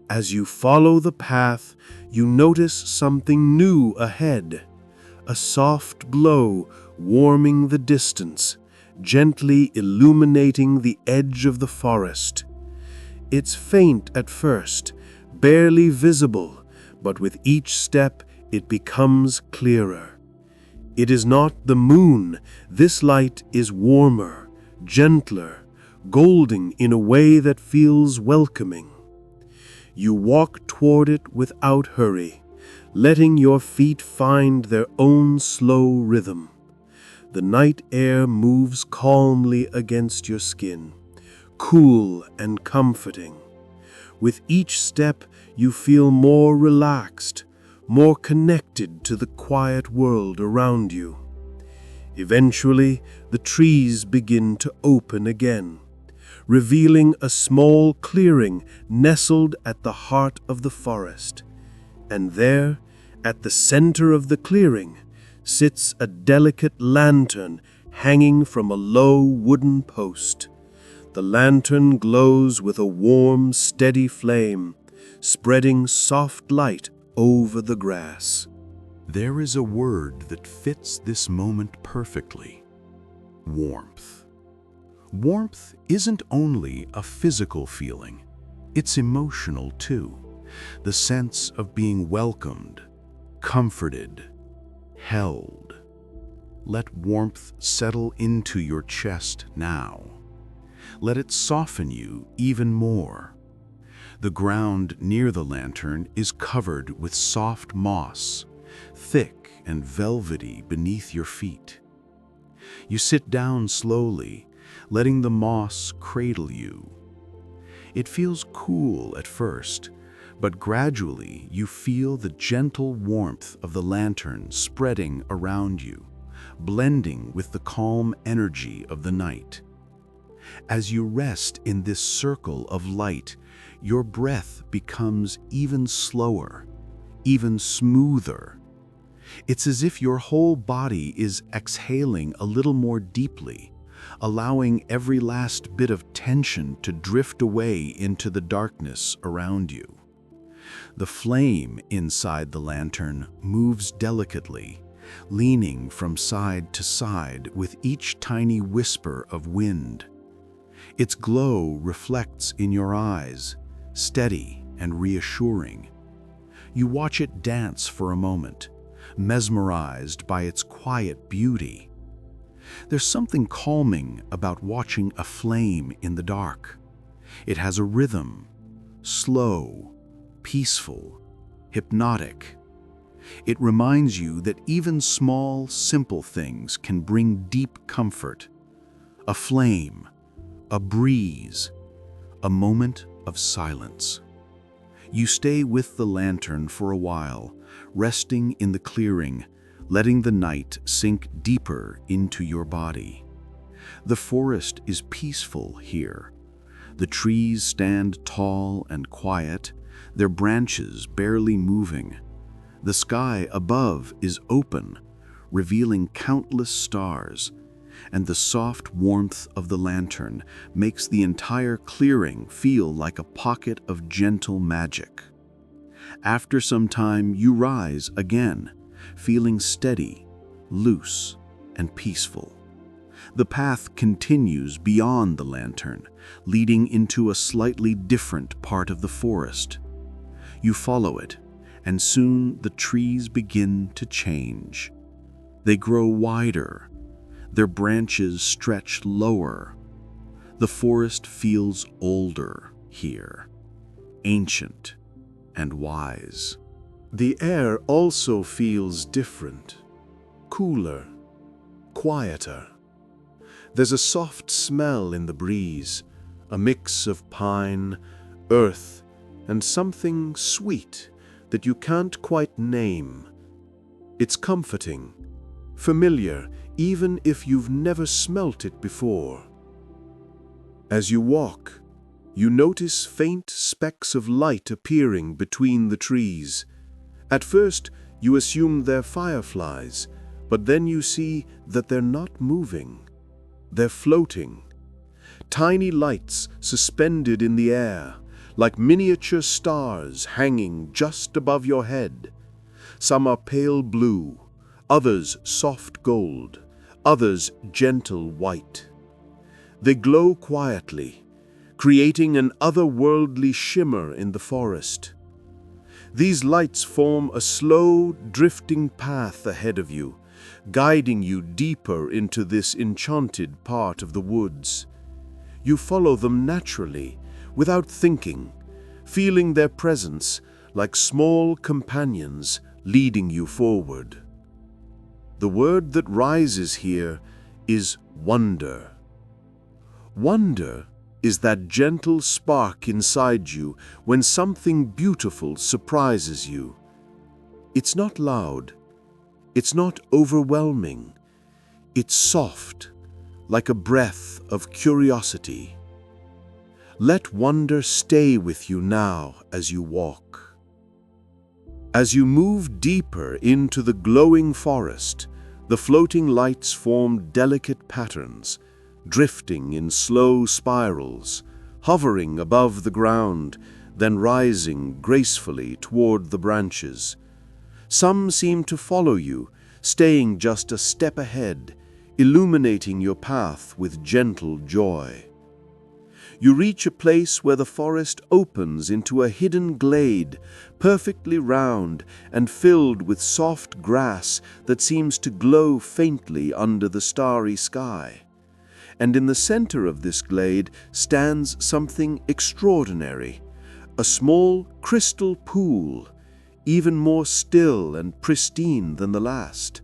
As you follow the path, you notice something new ahead, a soft glow warming the distance, gently illuminating the edge of the forest. It's faint at first, barely visible, but with each step it becomes clearer. It is not the moon. This light is warmer, gentler, golden in a way that feels welcoming. You walk toward it without hurry, letting your feet find their own slow rhythm. The night air moves calmly against your skin, cool and comforting. With each step, you feel more relaxed, more connected to the quiet world around you. Eventually, the trees begin to open again, revealing a small clearing nestled at the heart of the forest. And there, at the center of the clearing, sits a delicate lantern hanging from a low wooden post. The lantern glows with a warm, steady flame, spreading soft light over the grass. There is a word that fits this moment perfectly: warmth. Warmth isn't only a physical feeling, it's emotional too. The sense of being welcomed, comforted, held. Let warmth settle into your chest now. Let it soften you even more. The ground near the lantern is covered with soft moss, thick and velvety beneath your feet. You sit down slowly, letting the moss cradle you. It feels cool at first, but gradually you feel the gentle warmth of the lantern spreading around you, blending with the calm energy of the night. As you rest in this circle of light, your breath becomes even slower, even smoother. It's as if your whole body is exhaling a little more deeply, allowing every last bit of tension to drift away into the darkness around you. The flame inside the lantern moves delicately, leaning from side to side with each tiny whisper of wind. Its glow reflects in your eyes, steady and reassuring. You watch it dance for a moment, mesmerized by its quiet beauty. There's something calming about watching a flame in the dark. It has a rhythm, slow, peaceful, hypnotic. It reminds you that even small, simple things can bring deep comfort. A flame, a breeze, a moment of silence. You stay with the lantern for a while, resting in the clearing, letting the night sink deeper into your body. The forest is peaceful here. The trees stand tall and quiet, their branches barely moving. The sky above is open, revealing countless stars, and the soft warmth of the lantern makes the entire clearing feel like a pocket of gentle magic. After some time, you rise again, feeling steady, loose, and peaceful. The path continues beyond the lantern, leading into a slightly different part of the forest. You follow it, and soon the trees begin to change. They grow wider, their branches stretch lower. The forest feels older here, ancient and wise. The air also feels different, cooler, quieter. There's a soft smell in the breeze, a mix of pine, earth, and something sweet that you can't quite name. It's comforting, familiar, even if you've never smelt it before. As you walk, you notice faint specks of light appearing between the trees. At first, you assume they're fireflies, but then you see that they're not moving. They're floating. Tiny lights suspended in the air, like miniature stars hanging just above your head. Some are pale blue, others soft gold, others gentle white. They glow quietly, creating an otherworldly shimmer in the forest. These lights form a slow, drifting path ahead of you, guiding you deeper into this enchanted part of the woods. You follow them naturally, without thinking, feeling their presence like small companions leading you forward. The word that rises here is wonder. Wonder is that gentle spark inside you when something beautiful surprises you. It's not loud. It's not overwhelming. It's soft, like a breath of curiosity. Let wonder stay with you now as you walk. As you move deeper into the glowing forest, the floating lights form delicate patterns, drifting in slow spirals, hovering above the ground, then rising gracefully toward the branches. Some seem to follow you, staying just a step ahead, illuminating your path with gentle joy. You reach a place where the forest opens into a hidden glade, perfectly round and filled with soft grass that seems to glow faintly under the starry sky. And in the center of this glade stands something extraordinary, a small crystal pool, even more still and pristine than the last.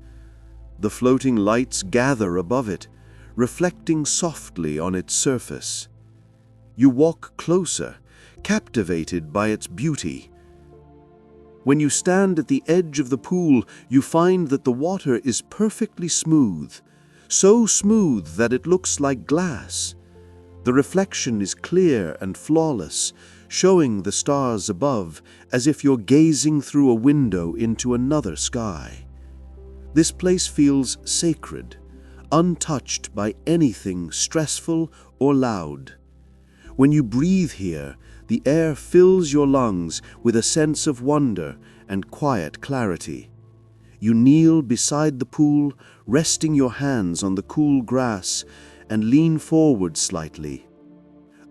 The floating lights gather above it, reflecting softly on its surface. You walk closer, captivated by its beauty. When you stand at the edge of the pool, you find that the water is perfectly smooth, so smooth that it looks like glass. The reflection is clear and flawless, showing the stars above as if you're gazing through a window into another sky. This place feels sacred, untouched by anything stressful or loud. When you breathe here, the air fills your lungs with a sense of wonder and quiet clarity. You kneel beside the pool, resting your hands on the cool grass, and lean forward slightly.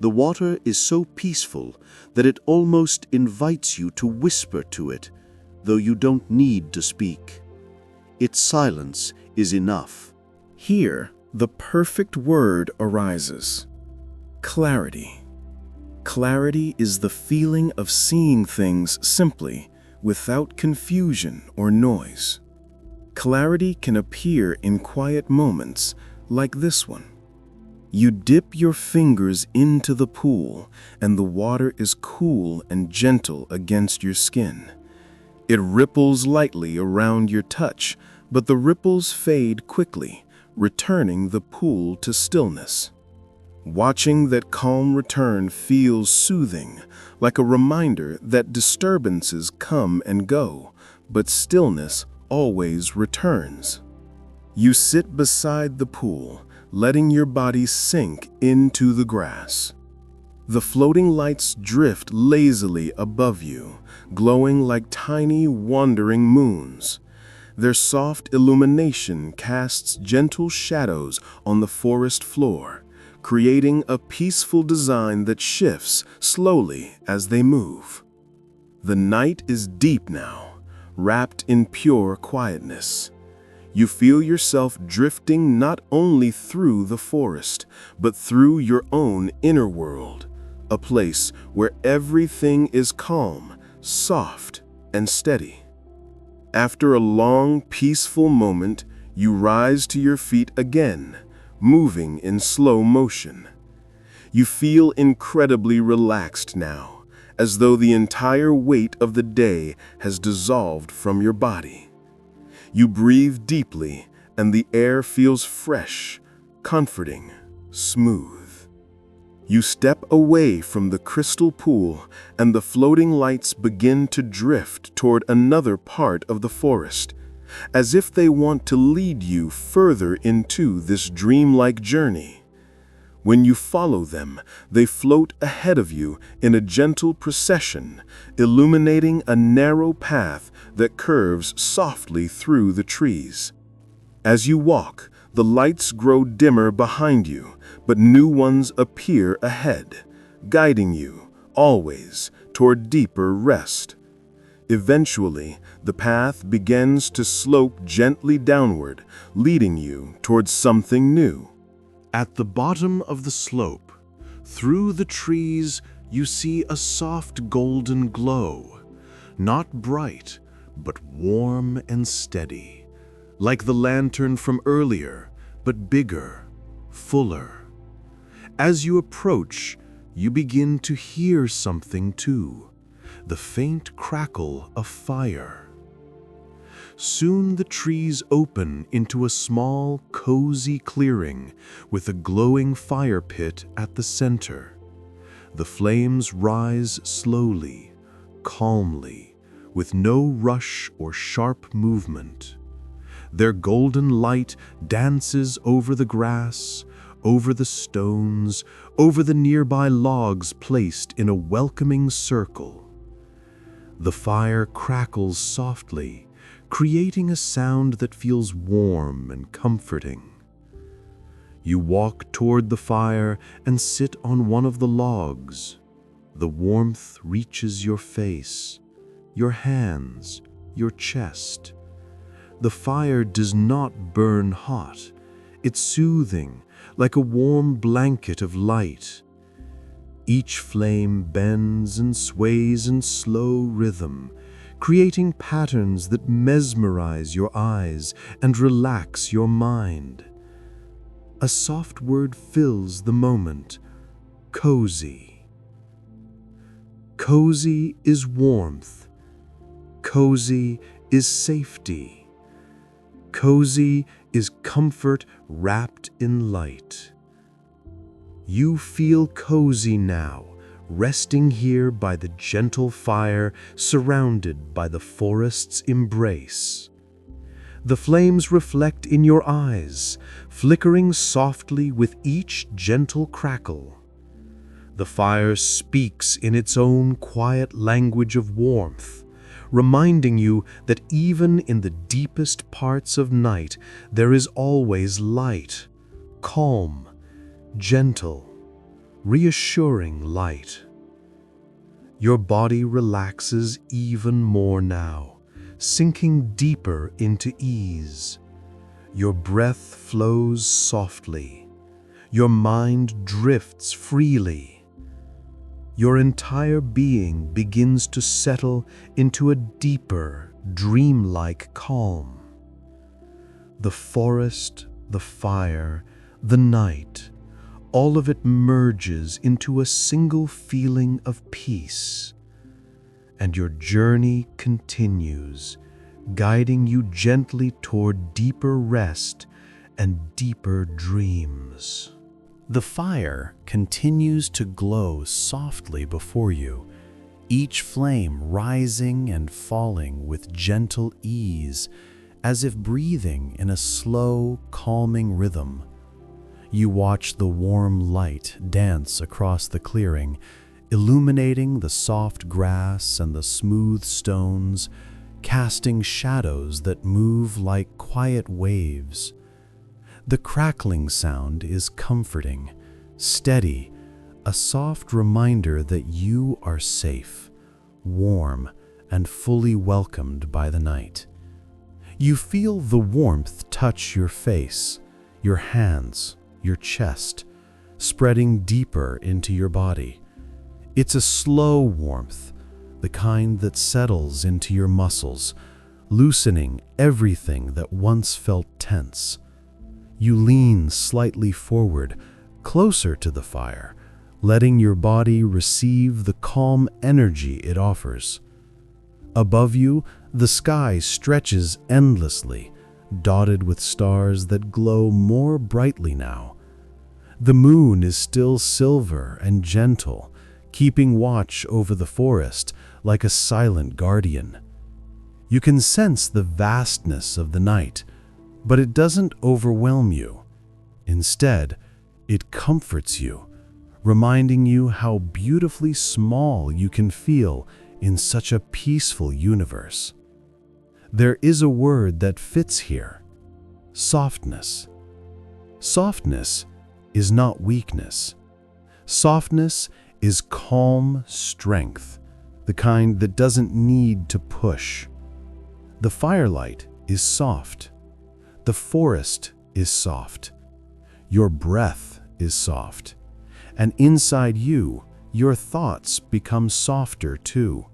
The water is so peaceful that it almost invites you to whisper to it, though you don't need to speak. Its silence is enough. Here, the perfect word arises: clarity. Clarity is the feeling of seeing things simply, without confusion or noise. Clarity can appear in quiet moments like this one. You dip your fingers into the pool, and the water is cool and gentle against your skin. It ripples lightly around your touch, but the ripples fade quickly, returning the pool to stillness. Watching that calm return feels soothing, like a reminder that disturbances come and go, but stillness always returns. You sit beside the pool, letting your body sink into the grass. The floating lights drift lazily above you, glowing like tiny wandering moons. Their soft illumination casts gentle shadows on the forest floor, creating a peaceful design that shifts slowly as they move. The night is deep now, wrapped in pure quietness. You feel yourself drifting not only through the forest, but through your own inner world, a place where everything is calm, soft, and steady. After a long, peaceful moment, you rise to your feet again, moving in slow motion. You feel incredibly relaxed now, as though the entire weight of the day has dissolved from your body. You breathe deeply, and the air feels fresh, comforting, smooth. You step away from the crystal pool, and the floating lights begin to drift toward another part of the forest, as if they want to lead you further into this dreamlike journey. When you follow them, they float ahead of you in a gentle procession, illuminating a narrow path that curves softly through the trees. As you walk, the lights grow dimmer behind you, but new ones appear ahead, guiding you, always, toward deeper rest. Eventually, the path begins to slope gently downward, leading you towards something new. At the bottom of the slope, through the trees, you see a soft golden glow, not bright, but warm and steady, like the lantern from earlier, but bigger, fuller. As you approach, you begin to hear something too, the faint crackle of fire. Soon the trees open into a small, cozy clearing with a glowing fire pit at the center. The flames rise slowly, calmly, with no rush or sharp movement. Their golden light dances over the grass, over the stones, over the nearby logs placed in a welcoming circle. The fire crackles softly, creating a sound that feels warm and comforting. You walk toward the fire and sit on one of the logs. The warmth reaches your face, your hands, your chest. The fire does not burn hot. It's soothing, like a warm blanket of light. Each flame bends and sways in slow rhythm, creating patterns that mesmerize your eyes and relax your mind. A soft word fills the moment: cozy. Cozy is warmth. Cozy is safety. Cozy is comfort wrapped in light. You feel cozy now, resting here by the gentle fire, surrounded by the forest's embrace. The flames reflect in your eyes, flickering softly with each gentle crackle. The fire speaks in its own quiet language of warmth, reminding you that even in the deepest parts of night, there is always light, calm, gentle, reassuring light. Your body relaxes even more now, sinking deeper into ease. Your breath flows softly. Your mind drifts freely. Your entire being begins to settle into a deeper, dreamlike calm. The forest, the fire, the night, all of it merges into a single feeling of peace. And your journey continues, guiding you gently toward deeper rest and deeper dreams. The fire continues to glow softly before you, each flame rising and falling with gentle ease, as if breathing in a slow, calming rhythm. You watch the warm light dance across the clearing, illuminating the soft grass and the smooth stones, casting shadows that move like quiet waves. The crackling sound is comforting, steady, a soft reminder that you are safe, warm, and fully welcomed by the night. You feel the warmth touch your face, your hands, your chest, spreading deeper into your body. It's a slow warmth, the kind that settles into your muscles, loosening everything that once felt tense. You lean slightly forward, closer to the fire, letting your body receive the calm energy it offers. Above you, the sky stretches endlessly, dotted with stars that glow more brightly now. The moon is still silver and gentle, keeping watch over the forest like a silent guardian. You can sense the vastness of the night, but it doesn't overwhelm you. Instead, it comforts you, reminding you how beautifully small you can feel in such a peaceful universe. There is a word that fits here: softness. Softness is not weakness. Softness is calm strength, the kind that doesn't need to push. The firelight is soft. The forest is soft. Your breath is soft. And inside you, your thoughts become softer too.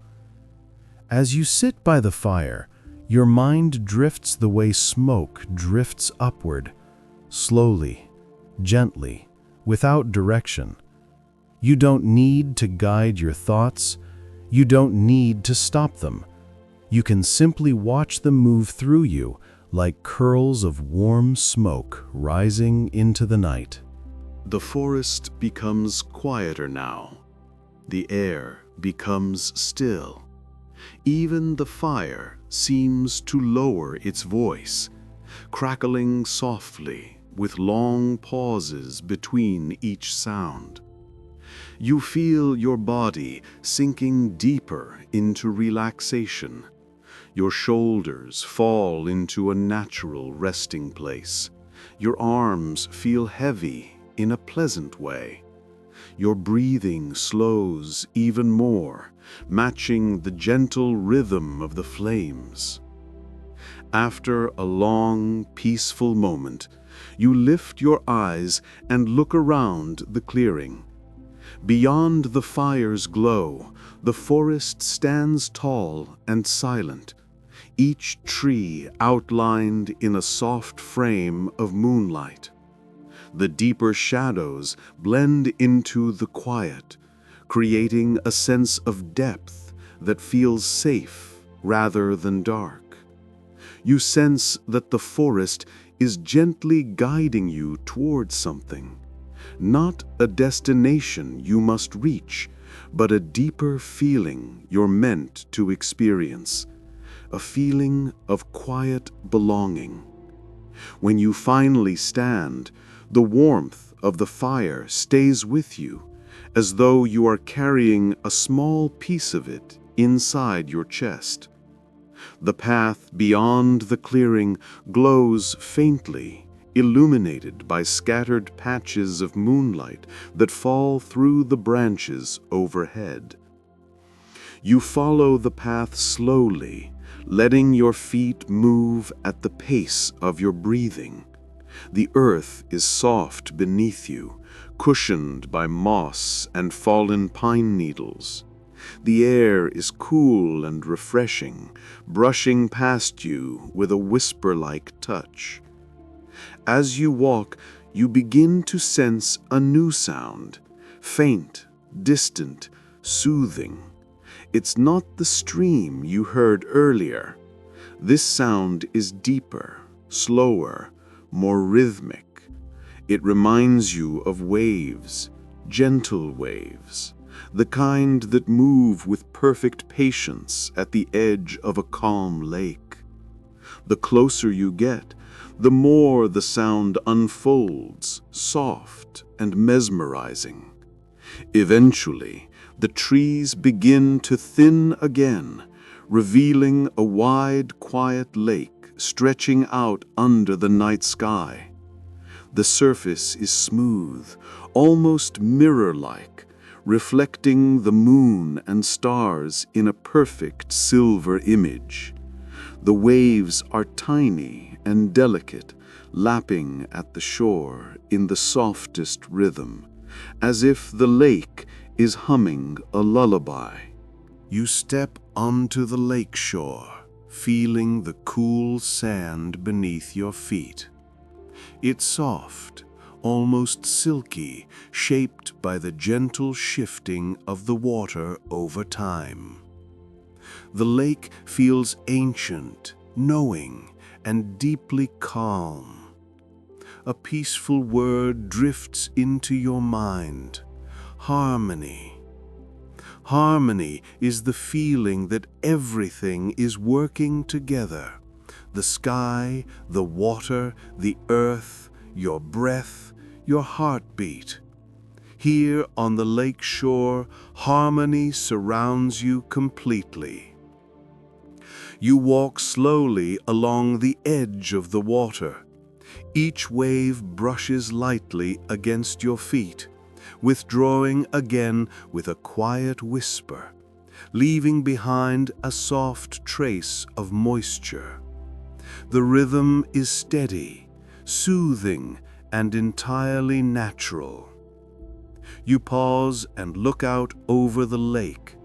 As you sit by the fire, your mind drifts the way smoke drifts upward, slowly, gently, without direction. You don't need to guide your thoughts. You don't need to stop them. You can simply watch them move through you like curls of warm smoke rising into the night. The forest becomes quieter now. The air becomes still. Even the fire seems to lower its voice, crackling softly with long pauses between each sound. You feel your body sinking deeper into relaxation. Your shoulders fall into a natural resting place, Your arms feel heavy in a pleasant way. Your breathing slows even more, matching the gentle rhythm of the flames. After a long, peaceful moment, you lift your eyes and look around the clearing. Beyond the fire's glow, the forest stands tall and silent, each tree outlined in a soft frame of moonlight. The deeper shadows blend into the quiet, creating a sense of depth that feels safe rather than dark. You sense that the forest is gently guiding you towards something, not a destination you must reach, but a deeper feeling you're meant to experience, a feeling of quiet belonging. When you finally stand, the warmth of the fire stays with you, as though you are carrying a small piece of it inside your chest. The path beyond the clearing glows faintly, illuminated by scattered patches of moonlight that fall through the branches overhead. You follow the path slowly, letting your feet move at the pace of your breathing. The earth is soft beneath you, cushioned by moss and fallen pine needles. The air is cool and refreshing, brushing past you with a whisper-like touch. As you walk, you begin to sense a new sound, faint, distant, soothing. It's not the stream you heard earlier. This sound is deeper, slower, more rhythmic. It reminds you of waves, gentle waves, the kind that move with perfect patience at the edge of a calm lake. The closer you get, the more the sound unfolds, soft and mesmerizing. Eventually, the trees begin to thin again, revealing a wide, quiet lake stretching out under the night sky. The surface is smooth, almost mirror-like, reflecting the moon and stars in a perfect silver image. The waves are tiny and delicate, lapping at the shore in the softest rhythm, as if the lake is humming a lullaby. You step onto the lake shore, feeling the cool sand beneath your feet. It's soft, almost silky, shaped by the gentle shifting of the water over time. The lake feels ancient, knowing, and deeply calm. A peaceful word drifts into your mind: harmony. Harmony is the feeling that everything is working together. The sky, the water, the earth, your breath, your heartbeat. Here on the lake shore, harmony surrounds you completely. You walk slowly along the edge of the water. Each wave brushes lightly against your feet, withdrawing again with a quiet whisper, leaving behind a soft trace of moisture. The rhythm is steady, soothing, and entirely natural. You pause and look out over the lake.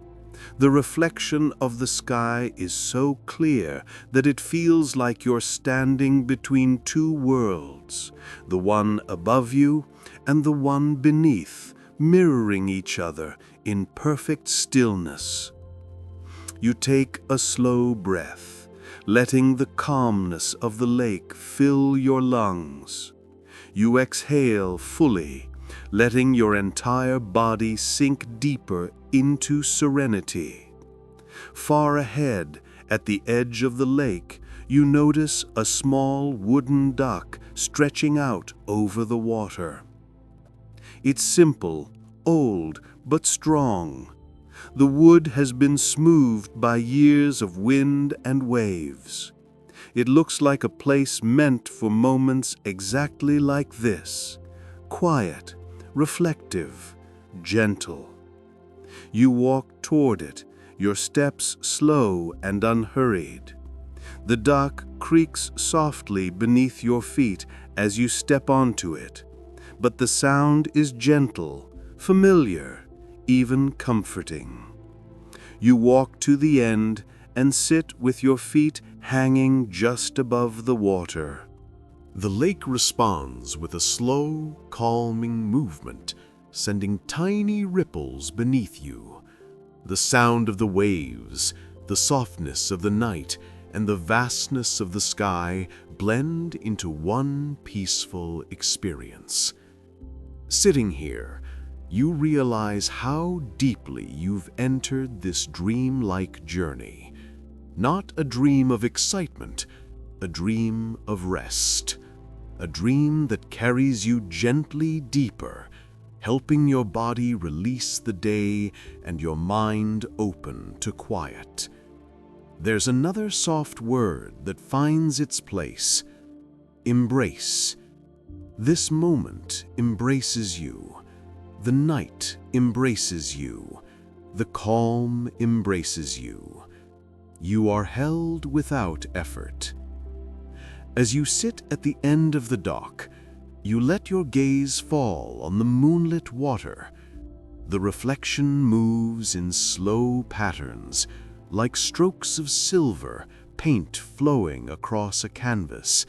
The reflection of the sky is so clear that it feels like you're standing between two worlds, the one above you and the one beneath, mirroring each other in perfect stillness. You take a slow breath, letting the calmness of the lake fill your lungs. You exhale fully, letting your entire body sink deeper into serenity. Far ahead, at the edge of the lake, you notice a small wooden dock stretching out over the water. It's simple, old, but strong. The wood has been smoothed by years of wind and waves. It looks like a place meant for moments exactly like this. Quiet, reflective, gentle. You walk toward it, your steps slow and unhurried. The dock creaks softly beneath your feet as you step onto it, but the sound is gentle, familiar, even comforting. You walk to the end and sit with your feet hanging just above the water. The lake responds with a slow, calming movement, sending tiny ripples beneath you. The sound of the waves, the softness of the night, and the vastness of the sky blend into one peaceful experience. Sitting here, you realize how deeply you've entered this dreamlike journey. Not a dream of excitement, a dream of rest. A dream that carries you gently deeper, helping your body release the day and your mind open to quiet. There's another soft word that finds its place: embrace. This moment embraces you. The night embraces you. The calm embraces you. You are held without effort. As you sit at the end of the dock, you let your gaze fall on the moonlit water. The reflection moves in slow patterns, like strokes of silver, paint flowing across a canvas.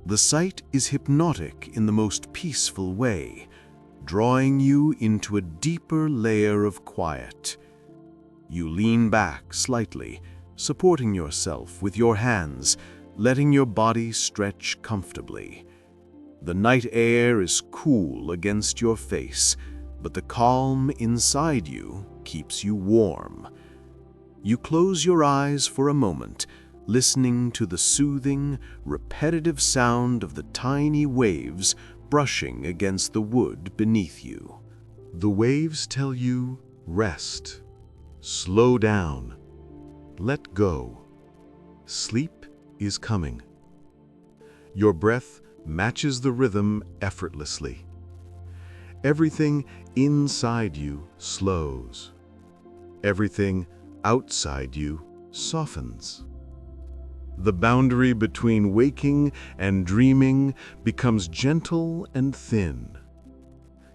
The sight is hypnotic in the most peaceful way, drawing you into a deeper layer of quiet. You lean back slightly, supporting yourself with your hands, letting your body stretch comfortably. The night air is cool against your face, but the calm inside you keeps you warm. You close your eyes for a moment, listening to the soothing, repetitive sound of the tiny waves brushing against the wood beneath you. The waves tell you, rest, slow down, let go. Sleep is coming. Your breath matches the rhythm effortlessly. Everything inside you slows. Everything outside you softens. The boundary between waking and dreaming becomes gentle and thin.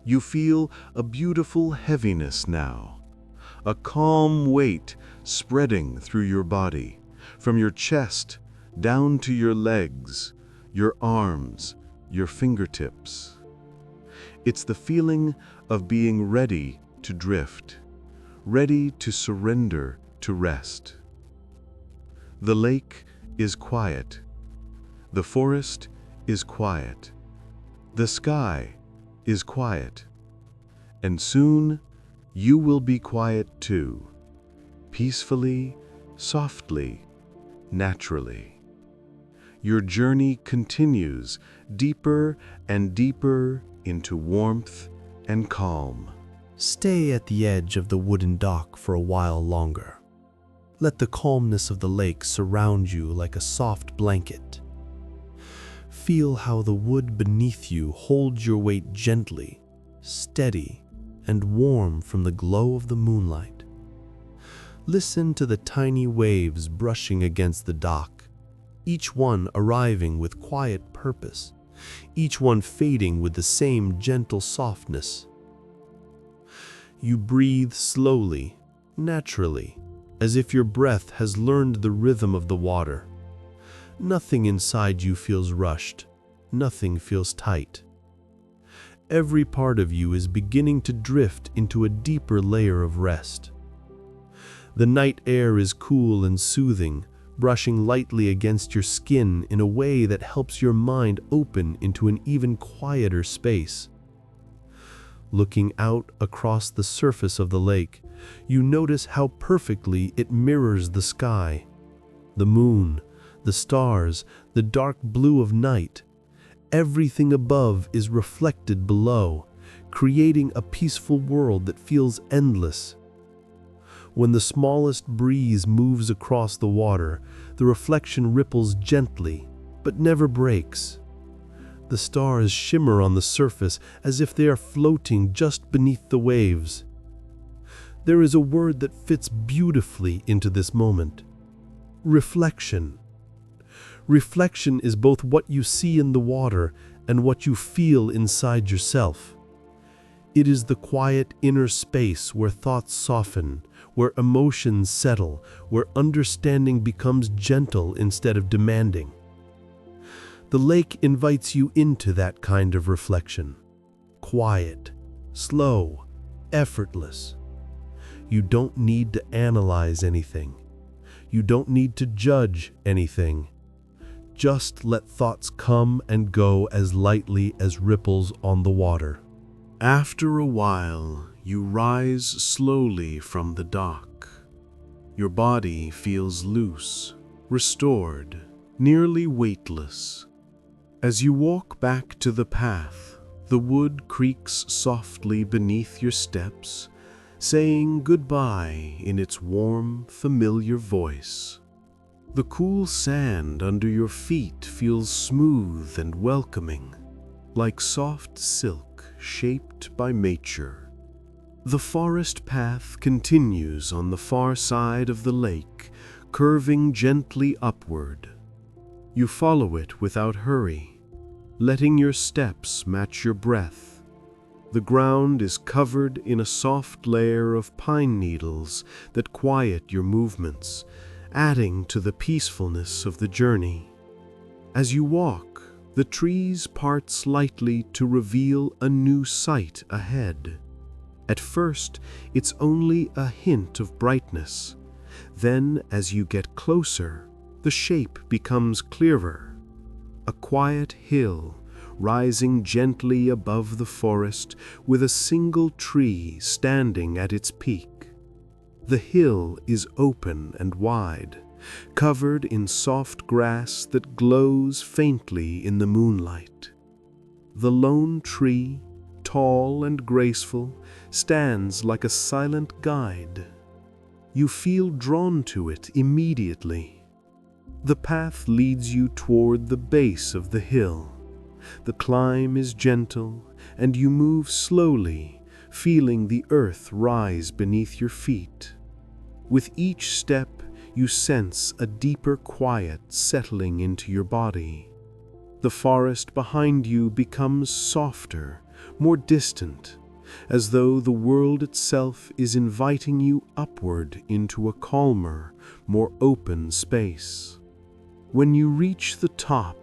You feel a beautiful heaviness now, a calm weight spreading through your body, from your chest down to your legs, your arms, your fingertips. It's the feeling of being ready to drift, ready to surrender to rest. The lake is quiet. The forest is quiet. The sky is quiet. And soon you will be quiet too, peacefully, softly, naturally. Your journey continues deeper and deeper into warmth and calm. Stay at the edge of the wooden dock for a while longer. Let the calmness of the lake surround you like a soft blanket. Feel how the wood beneath you holds your weight gently, steady, and warm from the glow of the moonlight. Listen to the tiny waves brushing against the dock, each one arriving with quiet purpose, each one fading with the same gentle softness. You breathe slowly, naturally, as if your breath has learned the rhythm of the water. Nothing inside you feels rushed, nothing feels tight. Every part of you is beginning to drift into a deeper layer of rest. The night air is cool and soothing, brushing lightly against your skin in a way that helps your mind open into an even quieter space. Looking out across the surface of the lake, you notice how perfectly it mirrors the sky. The moon, the stars, the dark blue of night. Everything above is reflected below, creating a peaceful world that feels endless. When the smallest breeze moves across the water, the reflection ripples gently, but never breaks. The stars shimmer on the surface as if they are floating just beneath the waves. There is a word that fits beautifully into this moment: reflection. Reflection is both what you see in the water and what you feel inside yourself. It is the quiet inner space where thoughts soften, where emotions settle, where understanding becomes gentle instead of demanding. The lake invites you into that kind of reflection. Quiet, slow, effortless. You don't need to analyze anything. You don't need to judge anything. Just let thoughts come and go as lightly as ripples on the water. After a while, you rise slowly from the dock. Your body feels loose, restored, nearly weightless. As you walk back to the path, the wood creaks softly beneath your steps, saying goodbye in its warm, familiar voice. The cool sand under your feet feels smooth and welcoming, like soft silk shaped by nature. The forest path continues on the far side of the lake, curving gently upward. You follow it without hurry, letting your steps match your breath. The ground is covered in a soft layer of pine needles that quiet your movements, adding to the peacefulness of the journey. As you walk, the trees part slightly to reveal a new sight ahead. At first, it's only a hint of brightness. Then, as you get closer, the shape becomes clearer. A quiet hill, rising gently above the forest, with a single tree standing at its peak. The hill is open and wide, covered in soft grass that glows faintly in the moonlight. The lone tree, tall and graceful, stands like a silent guide. You feel drawn to it immediately. The path leads you toward the base of the hill. The climb is gentle, and you move slowly, feeling the earth rise beneath your feet. With each step, you sense a deeper quiet settling into your body. The forest behind you becomes softer, more distant, as though the world itself is inviting you upward into a calmer, more open space. When you reach the top,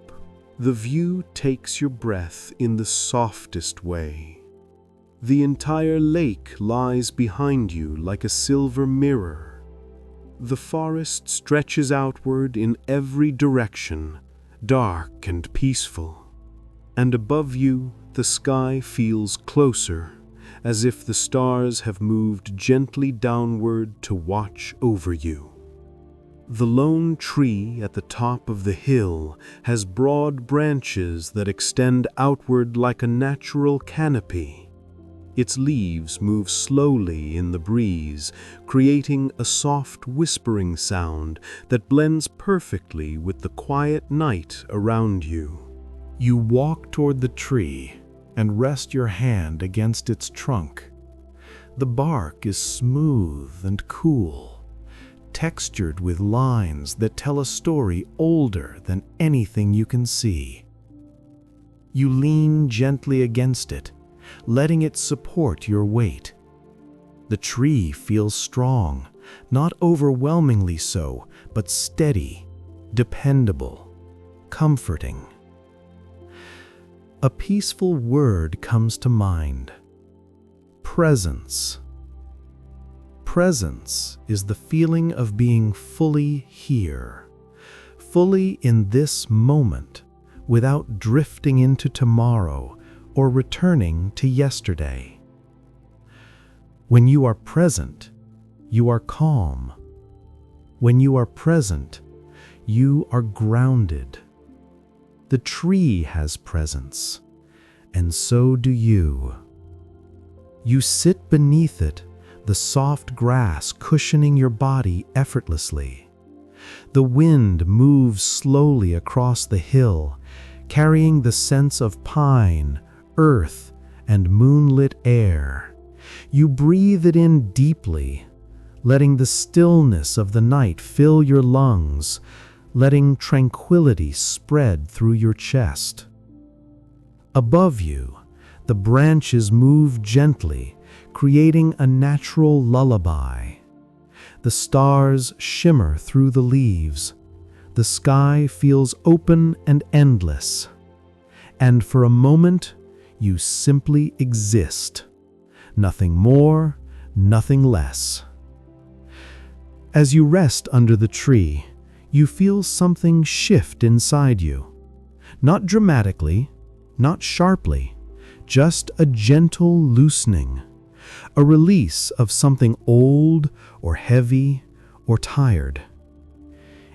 the view takes your breath in the softest way. The entire lake lies behind you like a silver mirror. The forest stretches outward in every direction, dark and peaceful. And above you, the sky feels closer, as if the stars have moved gently downward to watch over you. The lone tree at the top of the hill has broad branches that extend outward like a natural canopy. Its leaves move slowly in the breeze, creating a soft whispering sound that blends perfectly with the quiet night around you. You walk toward the tree and rest your hand against its trunk. The bark is smooth and cool, textured with lines that tell a story older than anything you can see. You lean gently against it, letting it support your weight. The tree feels strong, not overwhelmingly so, but steady, dependable, comforting. A peaceful word comes to mind: presence. Presence is the feeling of being fully here, fully in this moment, without drifting into tomorrow or returning to yesterday. When you are present, you are calm. When you are present, you are grounded. The tree has presence, and so do you. You sit beneath it, the soft grass cushioning your body effortlessly. The wind moves slowly across the hill, carrying the sense of pine, earth, and moonlit air. You breathe it in deeply, letting the stillness of the night fill your lungs, letting tranquility spread through your chest. Above you, the branches move gently, creating a natural lullaby. The stars shimmer through the leaves. The sky feels open and endless. And for a moment, you simply exist. Nothing more, nothing less. As you rest under the tree, you feel something shift inside you. Not dramatically, not sharply, just a gentle loosening, a release of something old or heavy or tired.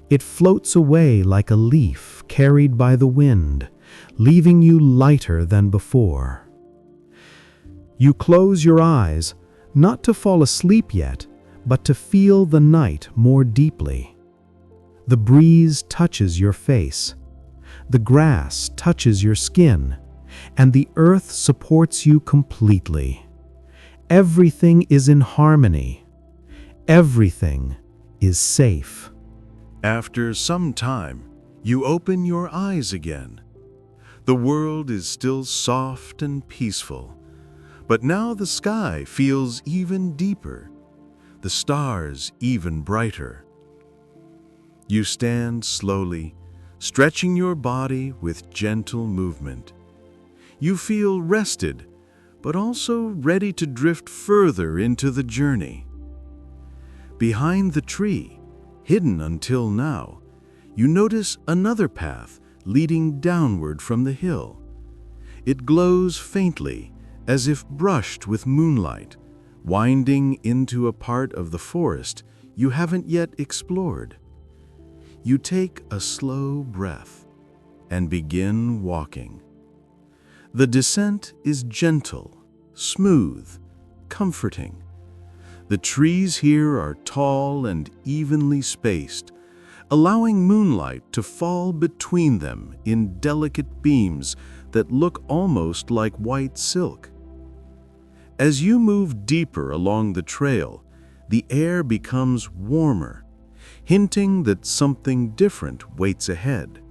It floats away like a leaf carried by the wind, leaving you lighter than before. You close your eyes, not to fall asleep yet, but to feel the night more deeply. The breeze touches your face. The grass touches your skin, and the earth supports you completely. Everything is in harmony. Everything is safe. After some time, you open your eyes again. The world is still soft and peaceful, but now the sky feels even deeper, the stars even brighter. You stand slowly, stretching your body with gentle movement. You feel rested, but also ready to drift further into the journey. Behind the tree, hidden until now, you notice another path leading downward from the hill. It glows faintly, as if brushed with moonlight, winding into a part of the forest you haven't yet explored. You take a slow breath and begin walking. The descent is gentle, smooth, comforting. The trees here are tall and evenly spaced, allowing moonlight to fall between them in delicate beams that look almost like white silk. As you move deeper along the trail, the air becomes warmer, hinting that something different waits ahead.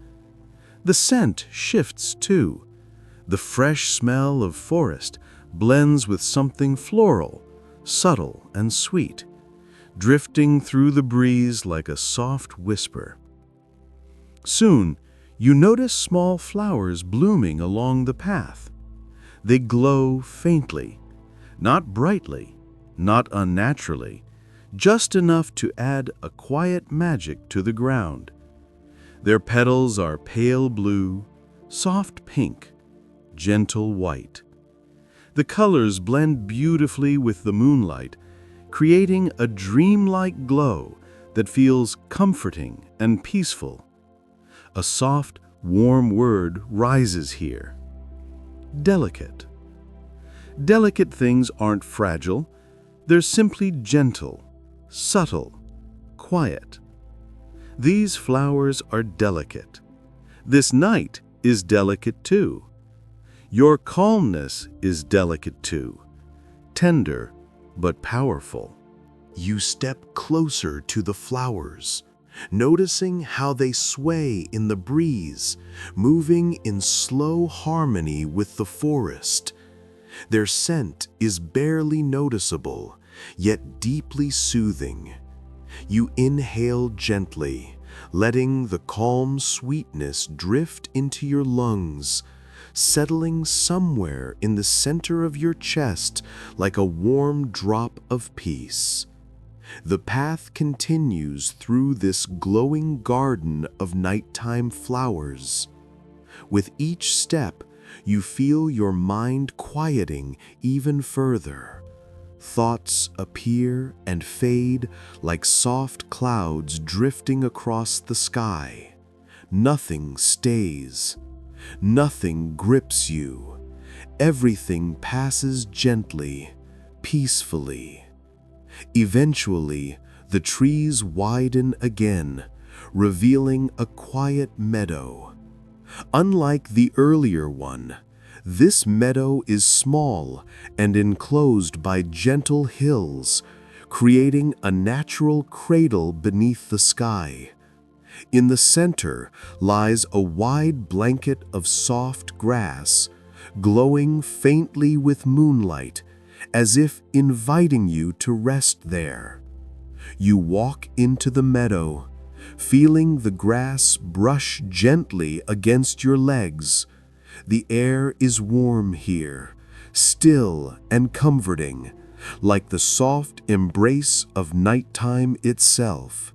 The scent shifts too. The fresh smell of forest blends with something floral, subtle and sweet, drifting through the breeze like a soft whisper. Soon, you notice small flowers blooming along the path. They glow faintly, not brightly, not unnaturally, just enough to add a quiet magic to the ground. Their petals are pale blue, soft pink, gentle white. The colors blend beautifully with the moonlight, creating a dreamlike glow that feels comforting and peaceful. A soft, warm word rises here: delicate. Delicate things aren't fragile, they're simply gentle, subtle, quiet. These flowers are delicate. This night is delicate too. Your calmness is delicate too, tender but powerful. You step closer to the flowers, noticing how they sway in the breeze, moving in slow harmony with the forest. Their scent is barely noticeable, yet deeply soothing. You inhale gently, letting the calm sweetness drift into your lungs, settling somewhere in the center of your chest like a warm drop of peace. The path continues through this glowing garden of nighttime flowers. With each step, you feel your mind quieting even further. Thoughts appear and fade like soft clouds drifting across the sky. Nothing stays. Nothing grips you. Everything passes gently, peacefully, Eventually, the trees widen again, revealing a quiet meadow. Unlike the earlier one, this meadow is small and enclosed by gentle hills, creating a natural cradle beneath the sky. In the center lies a wide blanket of soft grass, glowing faintly with moonlight, as if inviting you to rest there. You walk into the meadow, feeling the grass brush gently against your legs. The air is warm here, still and comforting, like the soft embrace of nighttime itself.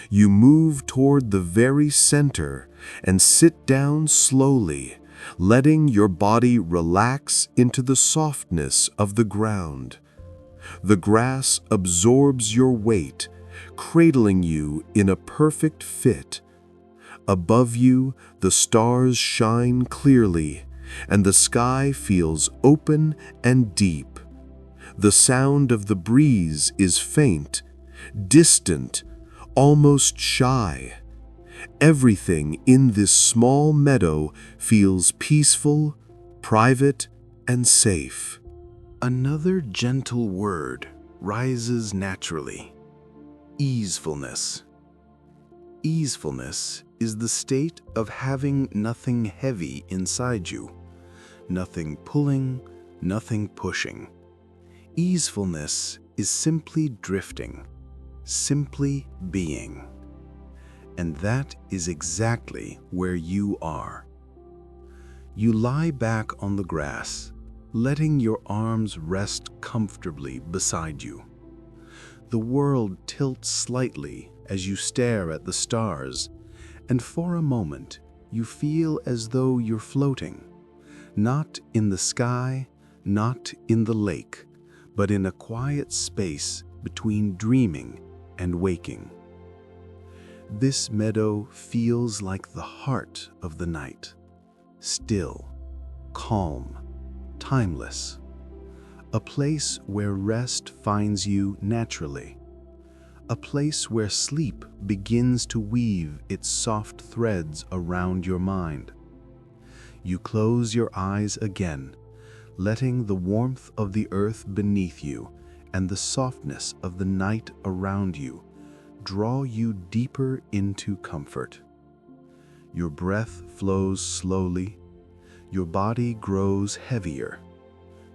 You move toward the very center and sit down slowly, letting your body relax into the softness of the ground. The grass absorbs your weight, cradling you in a perfect fit. Above you, the stars shine clearly, and the sky feels open and deep. The sound of the breeze is faint, distant, almost shy. Everything in this small meadow feels peaceful, private, and safe. Another gentle word rises naturally: easefulness. Easefulness is the state of having nothing heavy inside you, nothing pulling, nothing pushing. Easefulness is simply drifting, simply being. And that is exactly where you are. You lie back on the grass, letting your arms rest comfortably beside you. The world tilts slightly as you stare at the stars, and for a moment you feel as though you're floating, not in the sky, not in the lake, but in a quiet space between dreaming and waking. This meadow feels like the heart of the night, still, calm, timeless, a place where rest finds you naturally, a place where sleep begins to weave its soft threads around your mind. You close your eyes again, letting the warmth of the earth beneath you and the softness of the night around you draw you deeper into comfort. Your breath flows slowly, your body grows heavier,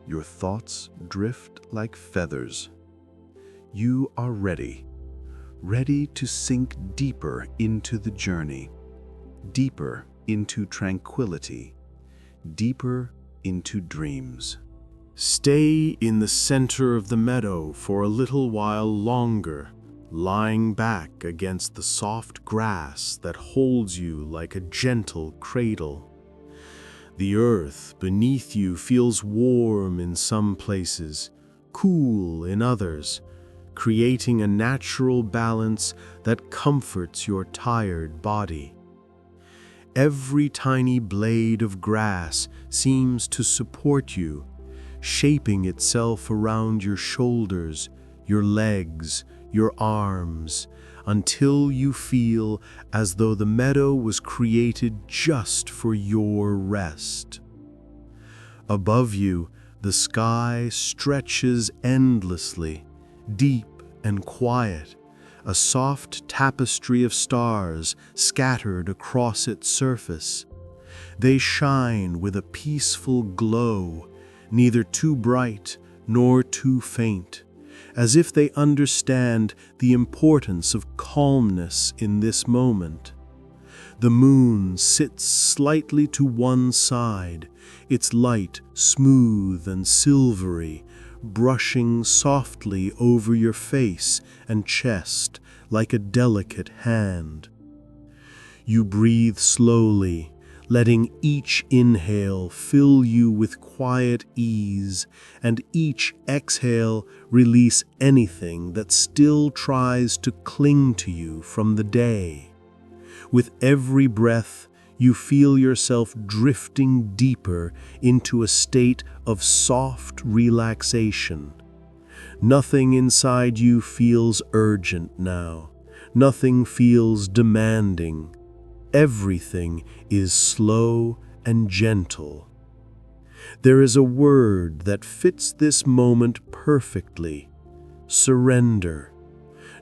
your thoughts drift like feathers. You are ready to sink deeper into the journey, deeper into tranquility, deeper into dreams. Stay in the center of the meadow for a little while longer, lying back against the soft grass that holds you like a gentle cradle. The earth beneath you feels warm in some places, cool in others, creating a natural balance that comforts your tired body. Every tiny blade of grass seems to support you, shaping itself around your shoulders, your legs, your arms, until you feel as though the meadow was created just for your rest. Above you, the sky stretches endlessly, deep and quiet, a soft tapestry of stars scattered across its surface. They shine with a peaceful glow, neither too bright nor too faint, as if they understand the importance of calmness in this moment. The moon sits slightly to one side, its light smooth and silvery, brushing softly over your face and chest like a delicate hand. You breathe slowly, letting each inhale fill you with quiet ease, and each exhale release anything that still tries to cling to you from the day. With every breath, you feel yourself drifting deeper into a state of soft relaxation. Nothing inside you feels urgent now. Nothing feels demanding. Everything is slow and gentle. There is a word that fits this moment perfectly: surrender.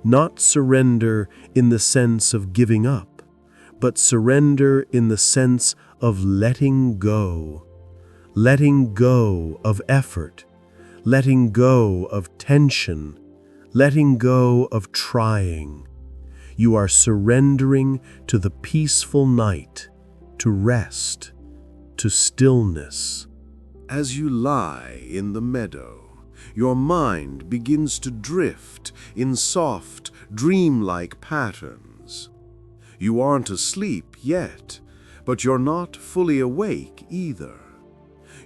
Not surrender in the sense of giving up, but surrender in the sense of letting go. Letting go of effort, letting go of tension, letting go of trying. You are surrendering to the peaceful night, to rest, to stillness. As you lie in the meadow, your mind begins to drift in soft, dreamlike patterns. You aren't asleep yet, but you're not fully awake either.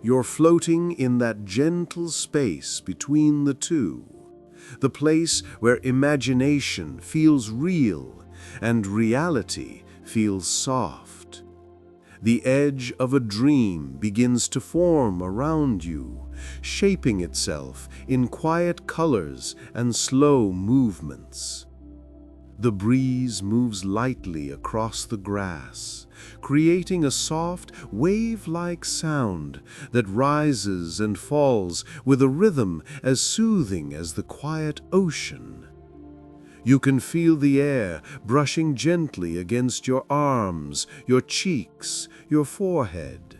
You're floating in that gentle space between the two, the place where imagination feels real and reality feels soft. The edge of a dream begins to form around you, shaping itself in quiet colors and slow movements. The breeze moves lightly across the grass, creating a soft, wave-like sound that rises and falls with a rhythm as soothing as the quiet ocean. You can feel the air brushing gently against your arms, your cheeks, your forehead.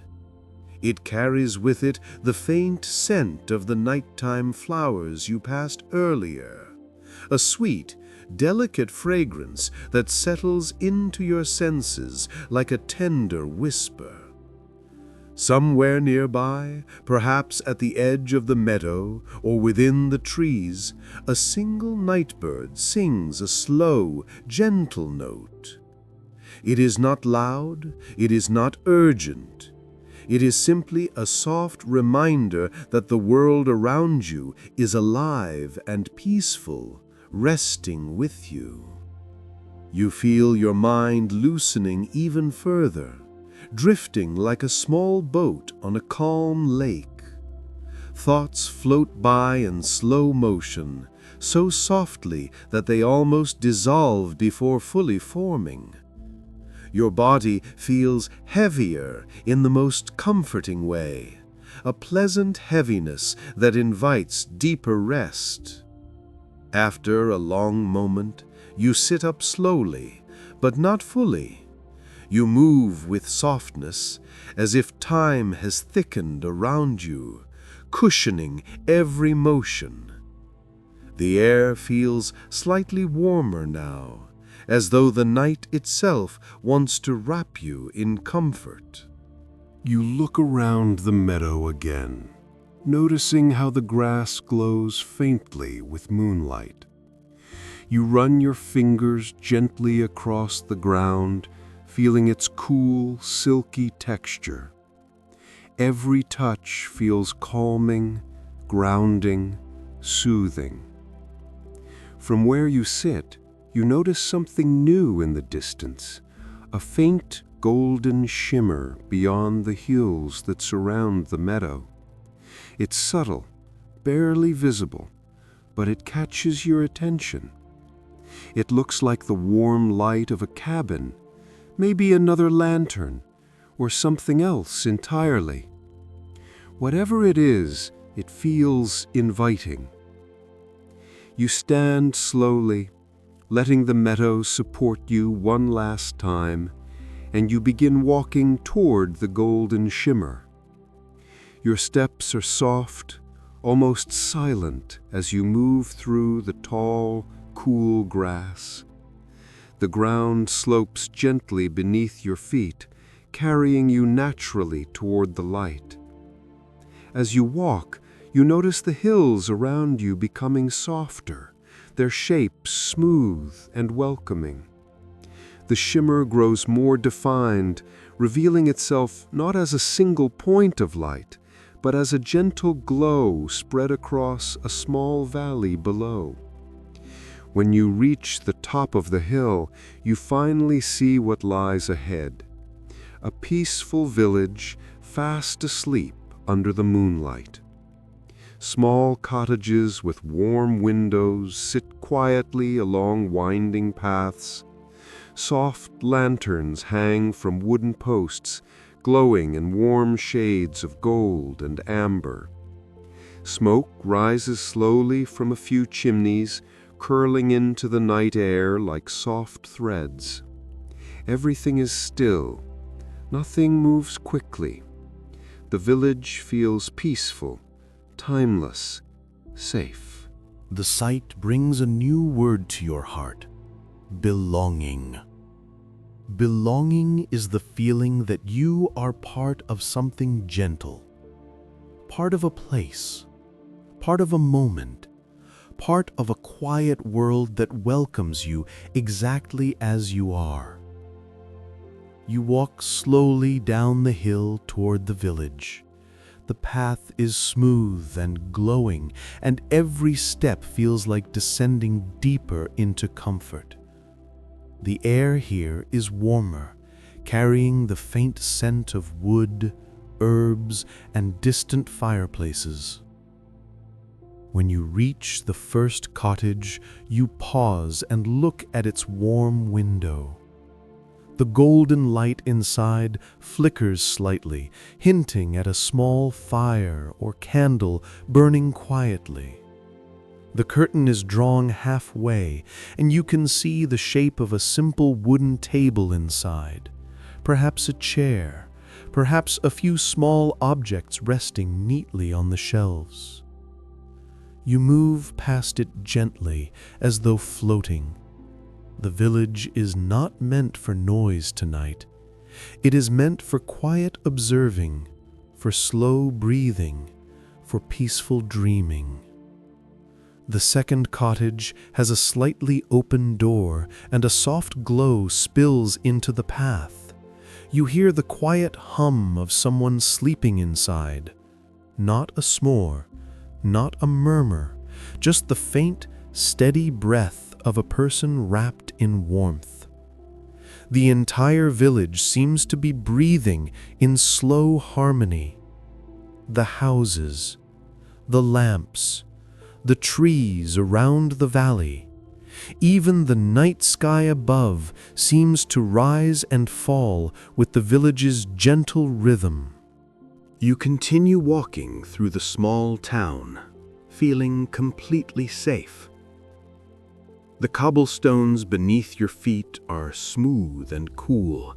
It carries with it the faint scent of the nighttime flowers you passed earlier, a sweet, delicate fragrance that settles into your senses like a tender whisper. Somewhere nearby, perhaps at the edge of the meadow or within the trees, a single nightbird sings a slow, gentle note. It is not loud, it is not urgent. It is simply a soft reminder that the world around you is alive and peaceful, resting with you. You feel your mind loosening even further, drifting like a small boat on a calm lake. Thoughts float by in slow motion, so softly that they almost dissolve before fully forming. Your body feels heavier in the most comforting way, a pleasant heaviness that invites deeper rest. After a long moment, you sit up slowly, but not fully. You move with softness, as if time has thickened around you, cushioning every motion. The air feels slightly warmer now, as though the night itself wants to wrap you in comfort. You look around the meadow again, noticing how the grass glows faintly with moonlight. You run your fingers gently across the ground, feeling its cool, silky texture. Every touch feels calming, grounding, soothing. From where you sit, you notice something new in the distance, a faint golden shimmer beyond the hills that surround the meadow. It's subtle, barely visible, but it catches your attention. It looks like the warm light of a cabin, maybe another lantern, or something else entirely. Whatever it is, it feels inviting. You stand slowly, letting the meadow support you one last time, and you begin walking toward the golden shimmer. Your steps are soft, almost silent as you move through the tall, cool grass. The ground slopes gently beneath your feet, carrying you naturally toward the light. As you walk, you notice the hills around you becoming softer, their shapes smooth and welcoming. The shimmer grows more defined, revealing itself not as a single point of light, but as a gentle glow spread across a small valley below. When you reach the top of the hill, you finally see what lies ahead: a peaceful village fast asleep under the moonlight. Small cottages with warm windows sit quietly along winding paths. Soft lanterns hang from wooden posts, glowing in warm shades of gold and amber. Smoke rises slowly from a few chimneys, curling into the night air like soft threads. Everything is still. Nothing moves quickly. The village feels peaceful, timeless, safe. The sight brings a new word to your heart: belonging. Belonging is the feeling that you are part of something gentle, part of a place, part of a moment, part of a quiet world that welcomes you exactly as you are. You walk slowly down the hill toward the village. The path is smooth and glowing, and every step feels like descending deeper into comfort. The air here is warmer, carrying the faint scent of wood, herbs, and distant fireplaces. When you reach the first cottage, you pause and look at its warm window. The golden light inside flickers slightly, hinting at a small fire or candle burning quietly. The curtain is drawn halfway, and you can see the shape of a simple wooden table inside, perhaps a chair, perhaps a few small objects resting neatly on the shelves. You move past it gently, as though floating. The village is not meant for noise tonight. It is meant for quiet observing, for slow breathing, for peaceful dreaming. The second cottage has a slightly open door, and a soft glow spills into the path. You hear the quiet hum of someone sleeping inside. Not a snore, not a murmur, just the faint, steady breath of a person wrapped in warmth. The entire village seems to be breathing in slow harmony. The houses, the lamps, the trees around the valley, even the night sky above seems to rise and fall with the village's gentle rhythm. You continue walking through the small town, feeling completely safe. The cobblestones beneath your feet are smooth and cool.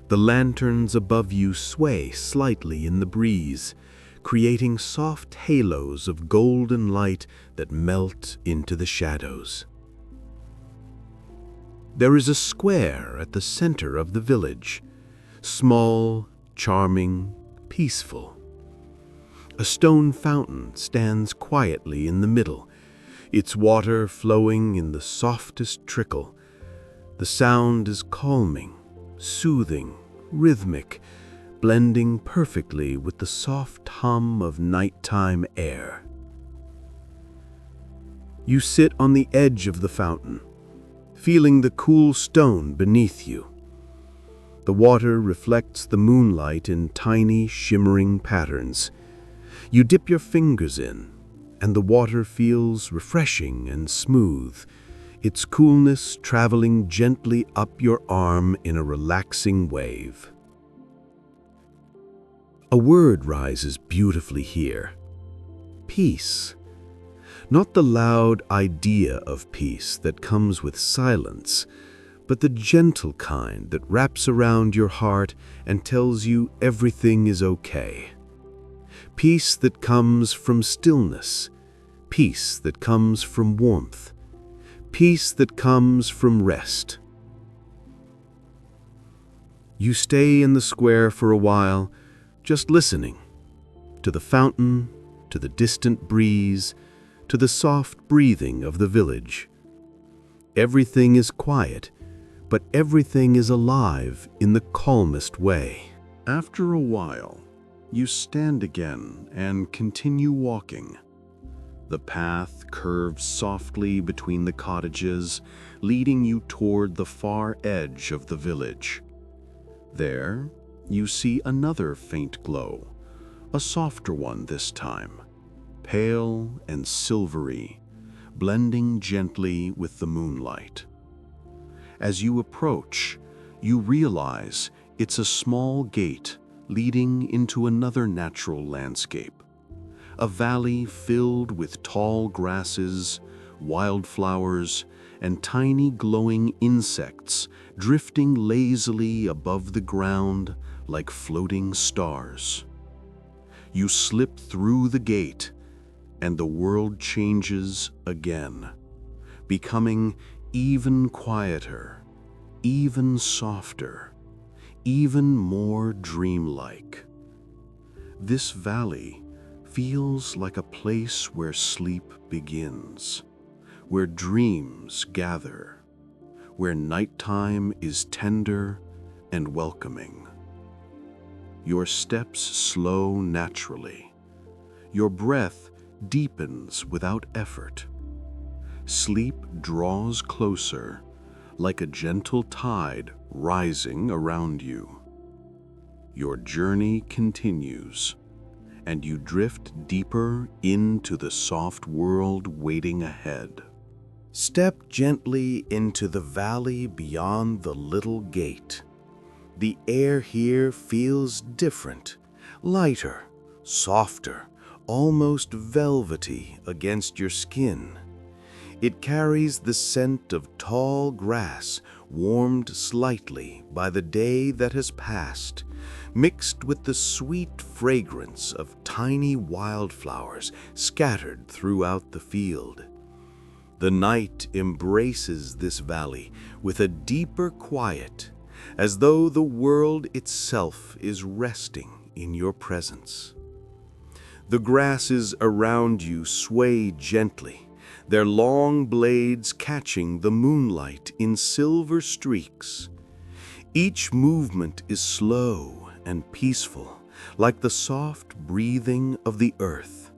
The lanterns above you sway slightly in the breeze, creating soft halos of golden light that melt into the shadows. There is a square at the center of the village, small, charming, peaceful. A stone fountain stands quietly in the middle, its water flowing in the softest trickle. The sound is calming, soothing, rhythmic, blending perfectly with the soft hum of nighttime air. You sit on the edge of the fountain, feeling the cool stone beneath you. The water reflects the moonlight in tiny, shimmering patterns. You dip your fingers in, and the water feels refreshing and smooth, its coolness traveling gently up your arm in a relaxing wave. A word rises beautifully here: peace. Not the loud idea of peace that comes with silence, but the gentle kind that wraps around your heart and tells you everything is okay. Peace that comes from stillness, peace that comes from warmth, peace that comes from rest. You stay in the square for a while, just listening to the fountain, to the distant breeze, to the soft breathing of the village. Everything is quiet, but everything is alive in the calmest way. After a while, you stand again and continue walking. The path curves softly between the cottages, leading you toward the far edge of the village. There, you see another faint glow, a softer one this time, pale and silvery, blending gently with the moonlight. As you approach, you realize it's a small gate leading into another natural landscape. A valley filled with tall grasses, wildflowers, and tiny glowing insects drifting lazily above the ground like floating stars. You slip through the gate, and the world changes again, becoming even quieter, even softer, even more dreamlike. This valley feels like a place where sleep begins, where dreams gather, where nighttime is tender and welcoming. Your steps slow naturally. Your breath deepens without effort. Sleep draws closer, like a gentle tide rising around you. Your journey continues, and you drift deeper into the soft world waiting ahead. Step gently into the valley beyond the little gate. The air here feels different, lighter, softer, almost velvety against your skin. It carries the scent of tall grass, warmed slightly by the day that has passed, mixed with the sweet fragrance of tiny wildflowers scattered throughout the field. The night embraces this valley with a deeper quiet, as though the world itself is resting in your presence. The grasses around you sway gently, their long blades catching the moonlight in silver streaks. Each movement is slow and peaceful, like the soft breathing of the earth.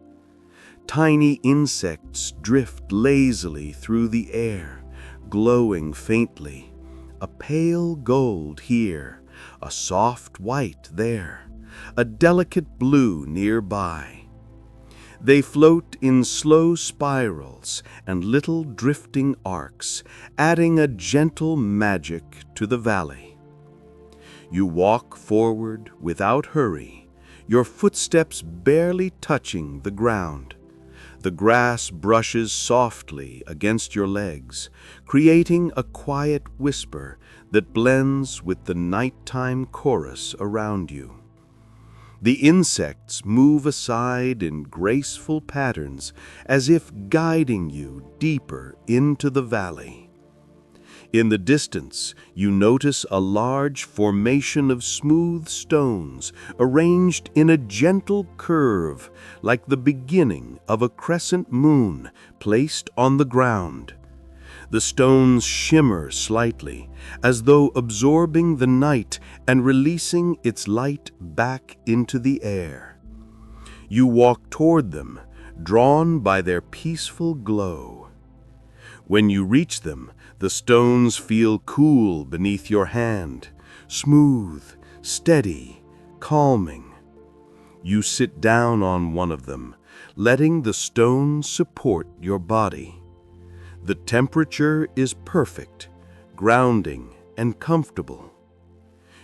Tiny insects drift lazily through the air, glowing faintly, a pale gold here, a soft white there, a delicate blue nearby. They float in slow spirals and little drifting arcs, adding a gentle magic to the valley. You walk forward without hurry, your footsteps barely touching the ground. The grass brushes softly against your legs, creating a quiet whisper that blends with the nighttime chorus around you. The insects move aside in graceful patterns, as if guiding you deeper into the valley. In the distance, you notice a large formation of smooth stones arranged in a gentle curve, like the beginning of a crescent moon placed on the ground. The stones shimmer slightly, as though absorbing the night and releasing its light back into the air. You walk toward them, drawn by their peaceful glow. When you reach them, the stones feel cool beneath your hand, smooth, steady, calming. You sit down on one of them, letting the stone support your body. The temperature is perfect, grounding and comfortable.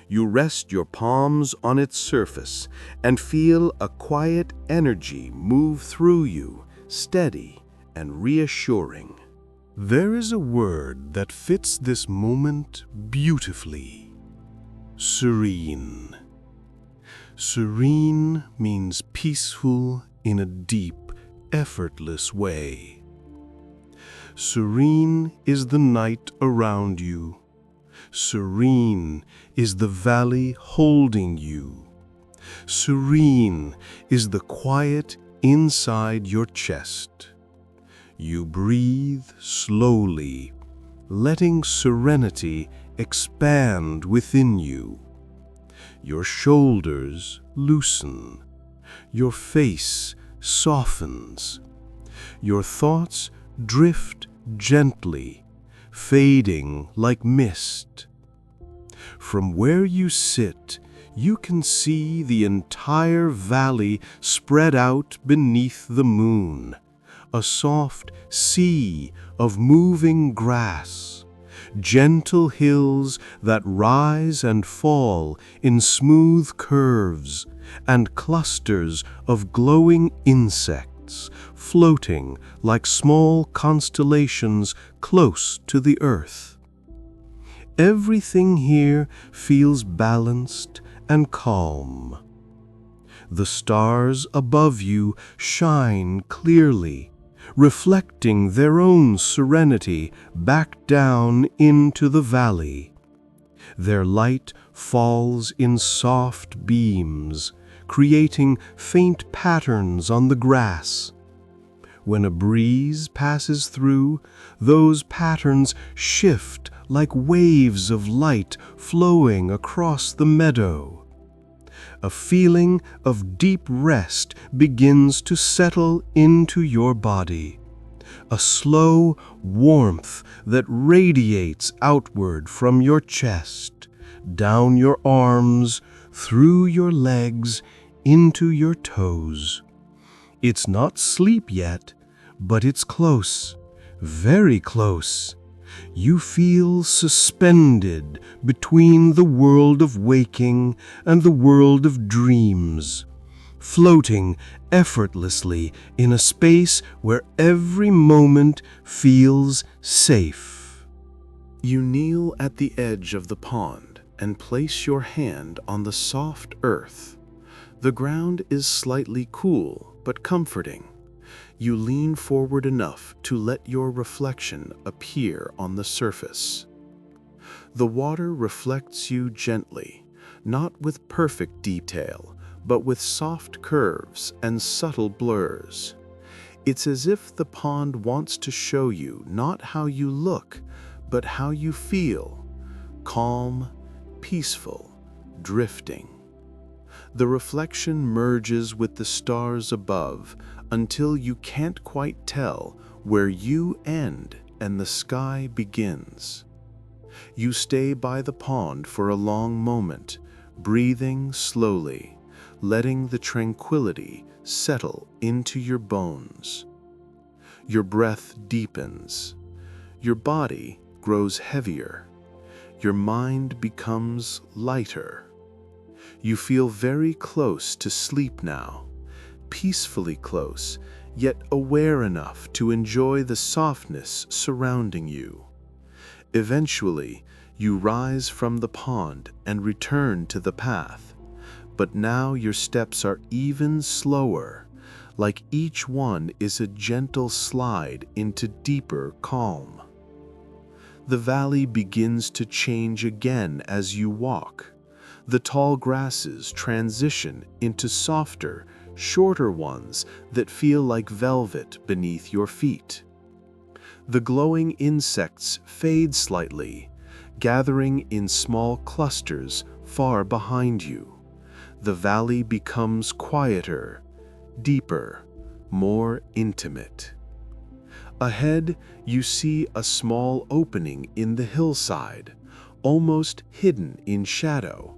You rest your palms on its surface and feel a quiet energy move through you, steady and reassuring. There is a word that fits this moment beautifully: serene. Serene means peaceful in a deep, effortless way. Serene is the night around you. Serene is the valley holding you. Serene is the quiet inside your chest. You breathe slowly, letting serenity expand within you. Your shoulders loosen. Your face softens. Your thoughts drift gently, fading like mist. From where you sit, you can see the entire valley spread out beneath the moon, a soft sea of moving grass, gentle hills that rise and fall in smooth curves, and clusters of glowing insects floating like small constellations close to the earth. Everything here feels balanced and calm. The stars above you shine clearly, reflecting their own serenity back down into the valley. Their light falls in soft beams, creating faint patterns on the grass. When a breeze passes through, those patterns shift like waves of light flowing across the meadow. A feeling of deep rest begins to settle into your body, a slow warmth that radiates outward from your chest, down your arms, through your legs, into your toes. It's not sleep yet, but it's close, very close. You feel suspended between the world of waking and the world of dreams, floating effortlessly in a space where every moment feels safe. You kneel at the edge of the pond and place your hand on the soft earth. The ground is slightly cool but comforting. You lean forward enough to let your reflection appear on the surface. The water reflects you gently, not with perfect detail, but with soft curves and subtle blurs. It's as if the pond wants to show you not how you look, but how you feel: calm, peaceful, drifting. The reflection merges with the stars above until you can't quite tell where you end and the sky begins. You stay by the pond for a long moment, breathing slowly, letting the tranquility settle into your bones. Your breath deepens. Your body grows heavier. Your mind becomes lighter. You feel very close to sleep now, peacefully close, yet aware enough to enjoy the softness surrounding you. Eventually, you rise from the pond and return to the path, but now your steps are even slower, like each one is a gentle slide into deeper calm. The valley begins to change again as you walk. The tall grasses transition into softer, shorter ones that feel like velvet beneath your feet. The glowing insects fade slightly, gathering in small clusters far behind you. The valley becomes quieter, deeper, more intimate. Ahead, you see a small opening in the hillside, almost hidden in shadow.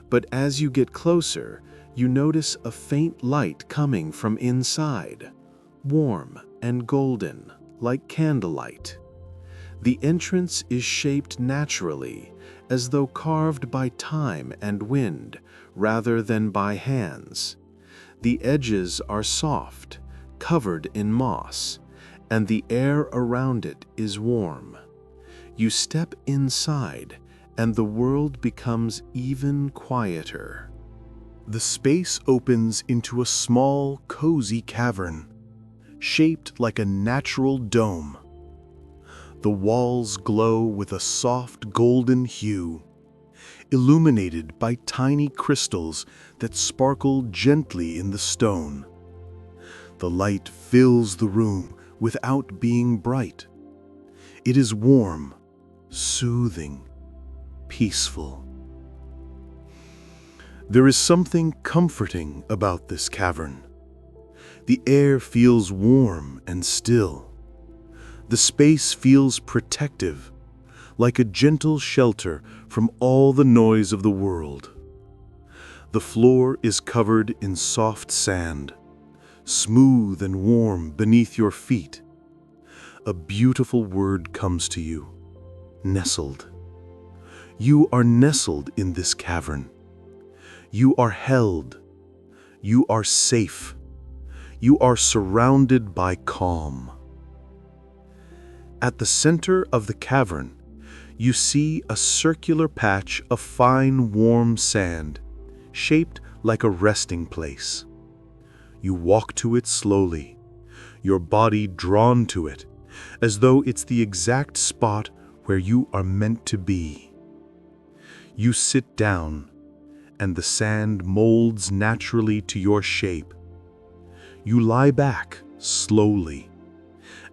But as you get closer, you notice a faint light coming from inside, warm and golden, like candlelight. The entrance is shaped naturally, as though carved by time and wind, rather than by hands. The edges are soft, covered in moss, and the air around it is warm. You step inside, and the world becomes even quieter. The space opens into a small, cozy cavern, shaped like a natural dome. The walls glow with a soft golden hue, illuminated by tiny crystals that sparkle gently in the stone. The light fills the room without being bright. It is warm, soothing, peaceful. There is something comforting about this cavern. The air feels warm and still. The space feels protective, like a gentle shelter from all the noise of the world. The floor is covered in soft sand, smooth and warm beneath your feet. A beautiful word comes to you: nestled. You are nestled in this cavern. You are held. You are safe. You are surrounded by calm. At the center of the cavern, you see a circular patch of fine, warm sand, shaped like a resting place. You walk to it slowly, your body drawn to it, as though it's the exact spot where you are meant to be. You sit down, and the sand molds naturally to your shape. You lie back slowly,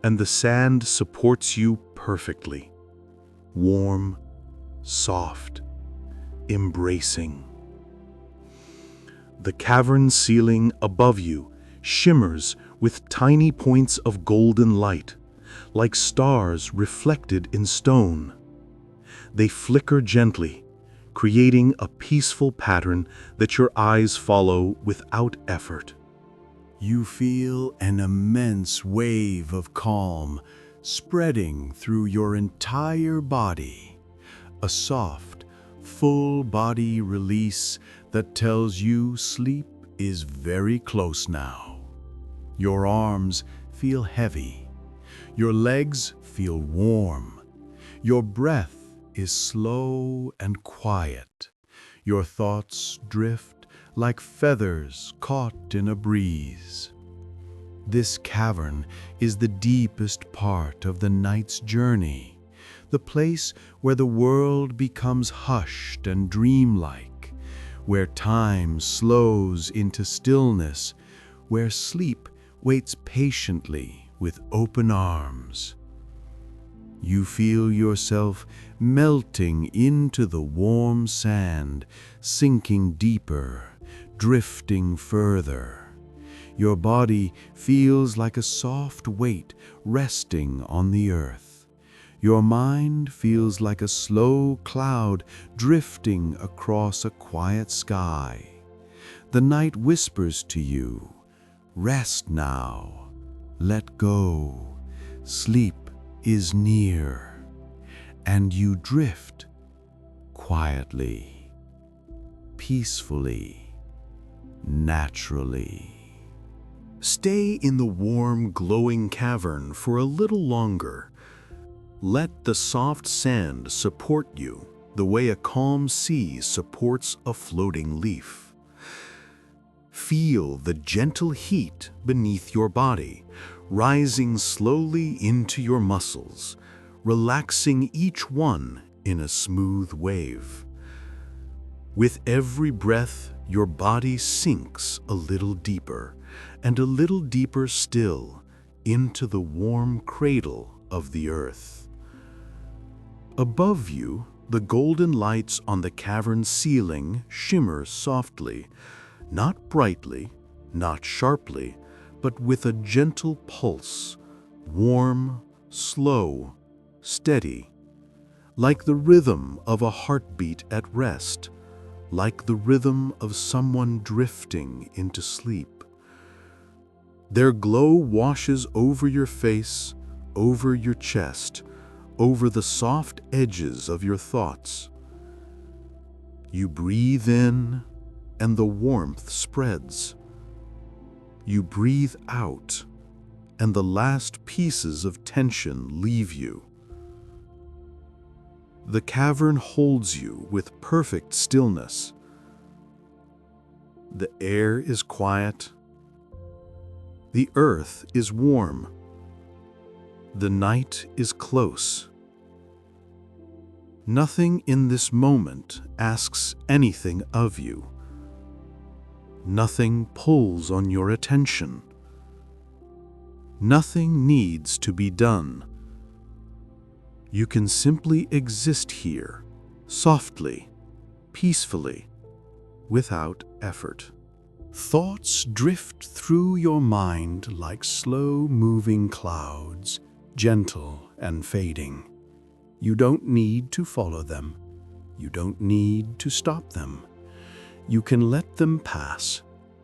and the sand supports you perfectly. Warm, soft, embracing. The cavern ceiling above you shimmers with tiny points of golden light, like stars reflected in stone. They flicker gently, creating a peaceful pattern that your eyes follow without effort. You feel an immense wave of calm spreading through your entire body, a soft, full-body release that tells you sleep is very close now. Your arms feel heavy, your legs feel warm, your breath is slow and quiet, your thoughts drift like feathers caught in a breeze. This cavern is the deepest part of the night's journey, the place where the world becomes hushed and dreamlike, where time slows into stillness, where sleep waits patiently with open arms. You feel yourself melting into the warm sand, sinking deeper, drifting further. Your body feels like a soft weight resting on the earth. Your mind feels like a slow cloud drifting across a quiet sky. The night whispers to you, "Rest now, let go, sleep is near," and you drift quietly, peacefully, naturally. Stay in the warm, glowing cavern for a little longer. Let the soft sand support you the way a calm sea supports a floating leaf. Feel the gentle heat beneath your body, rising slowly into your muscles, relaxing each one in a smooth wave. With every breath, your body sinks a little deeper, and a little deeper still, into the warm cradle of the earth. Above you, the golden lights on the cavern ceiling shimmer softly, not brightly, not sharply, but with a gentle pulse, warm, slow, steady, like the rhythm of a heartbeat at rest, like the rhythm of someone drifting into sleep. Their glow washes over your face, over your chest, over the soft edges of your thoughts. You breathe in, and the warmth spreads. You breathe out, and the last pieces of tension leave you. The cavern holds you with perfect stillness. The air is quiet. The earth is warm. The night is close. Nothing in this moment asks anything of you. Nothing pulls on your attention. Nothing needs to be done. You can simply exist here, softly, peacefully, without effort. Thoughts drift through your mind like slow-moving clouds, gentle and fading. You don't need to follow them. You don't need to stop them. You can let them pass,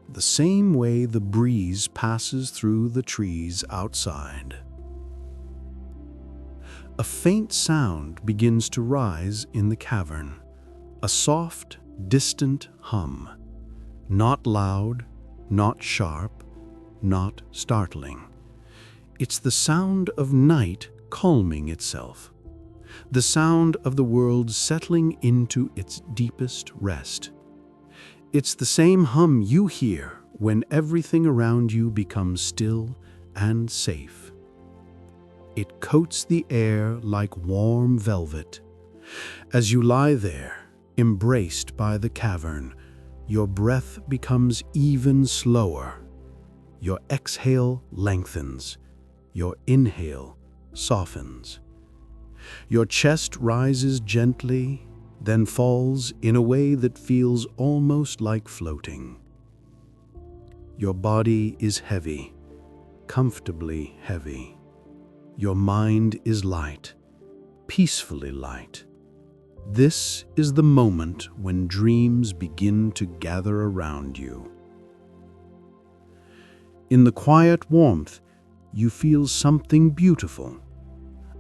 the same way the breeze passes through the trees outside. A faint sound begins to rise in the cavern, a soft, distant hum, not loud, not sharp, not startling. It's the sound of night calming itself, the sound of the world settling into its deepest rest. It's the same hum you hear when everything around you becomes still and safe. It coats the air like warm velvet. As you lie there, embraced by the cavern, your breath becomes even slower. Your exhale lengthens. Your inhale softens. Your chest rises gently, then falls in a way that feels almost like floating. Your body is heavy, comfortably heavy. Your mind is light, peacefully light. This is the moment when dreams begin to gather around you. In the quiet warmth, you feel something beautiful,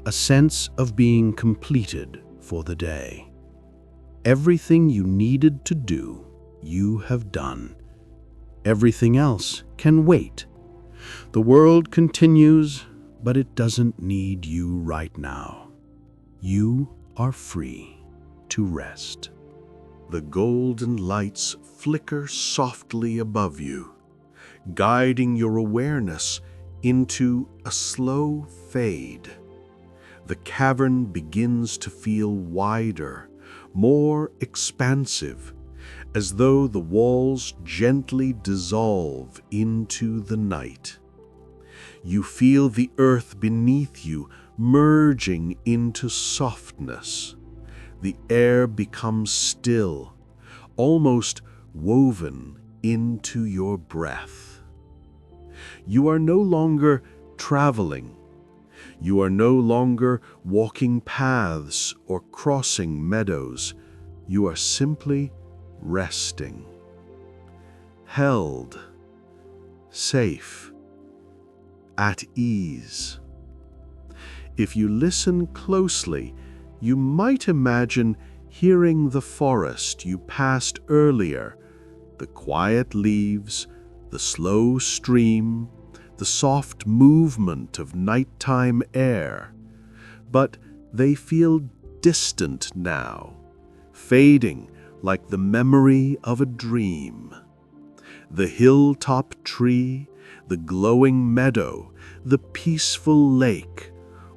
a sense of being completed for the day. Everything you needed to do, you have done. Everything else can wait. The world continues, but it doesn't need you right now. You are free to rest. The golden lights flicker softly above you, guiding your awareness into a slow fade. The cavern begins to feel wider, more expansive, as though the walls gently dissolve into the night. You feel the earth beneath you merging into softness. The air becomes still, almost woven into your breath. You are no longer traveling. You are no longer walking paths or crossing meadows. You are simply resting, held, safe, at ease. If you listen closely, you might imagine hearing the forest you passed earlier, the quiet leaves, the slow stream, the soft movement of nighttime air. But they feel distant now, fading like the memory of a dream. The hilltop tree, the glowing meadow, the peaceful lake,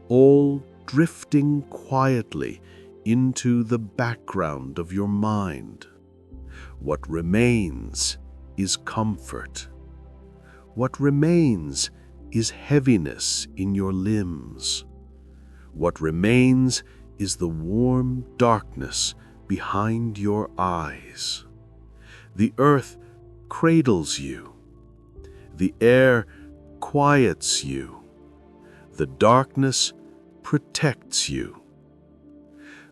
all drifting quietly into the background of your mind. What remains is comfort. What remains is heaviness in your limbs. What remains is the warm darkness behind your eyes. The earth cradles you. The air quiets you. The darkness protects you.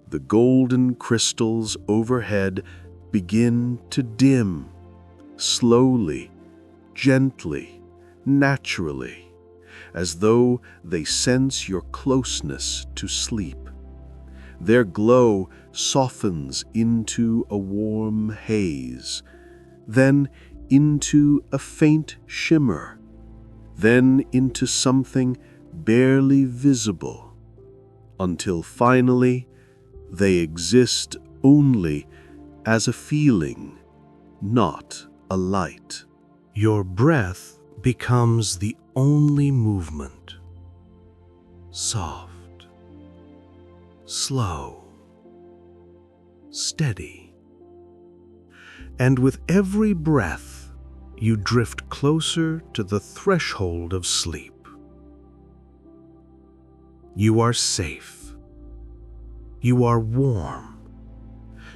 The golden crystals overhead begin to dim, slowly, gently, naturally, as though they sense your closeness to sleep. Their glow softens into a warm haze, then into a faint shimmer, then into something barely visible, until finally they exist only as a feeling, not a light. Your breath becomes the only movement. Soft, slow, steady. And with every breath, you drift closer to the threshold of sleep. You are safe. You are warm.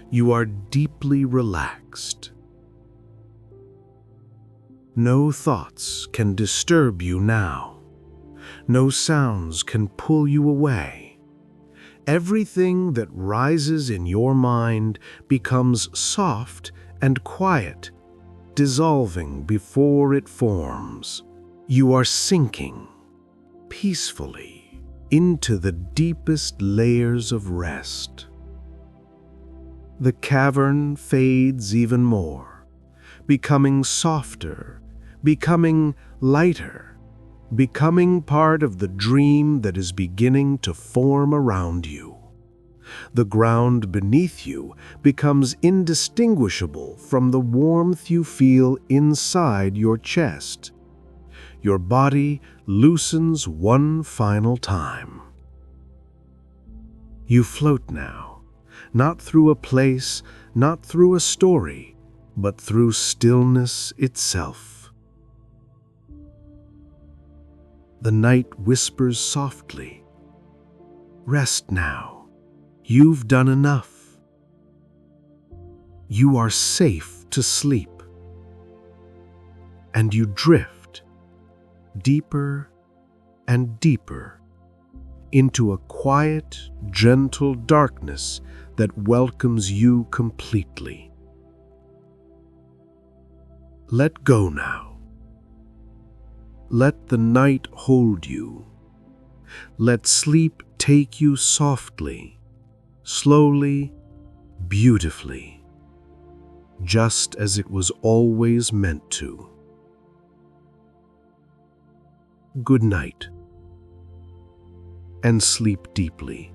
You are deeply relaxed. No thoughts can disturb you now. No sounds can pull you away. Everything that rises in your mind becomes soft and quiet, dissolving before it forms. You are sinking peacefully into the deepest layers of rest. The cavern fades even more, becoming softer, becoming lighter, becoming part of the dream that is beginning to form around you. The ground beneath you becomes indistinguishable from the warmth you feel inside your chest. Your body loosens one final time. You float now, not through a place, not through a story, but through stillness itself. The night whispers softly, "Rest now. You've done enough. You are safe to sleep." And you drift deeper and deeper into a quiet, gentle darkness that welcomes you completely. Let go now. Let the night hold you. Let sleep take you softly, slowly, beautifully, just as it was always meant to. Good night, and sleep deeply.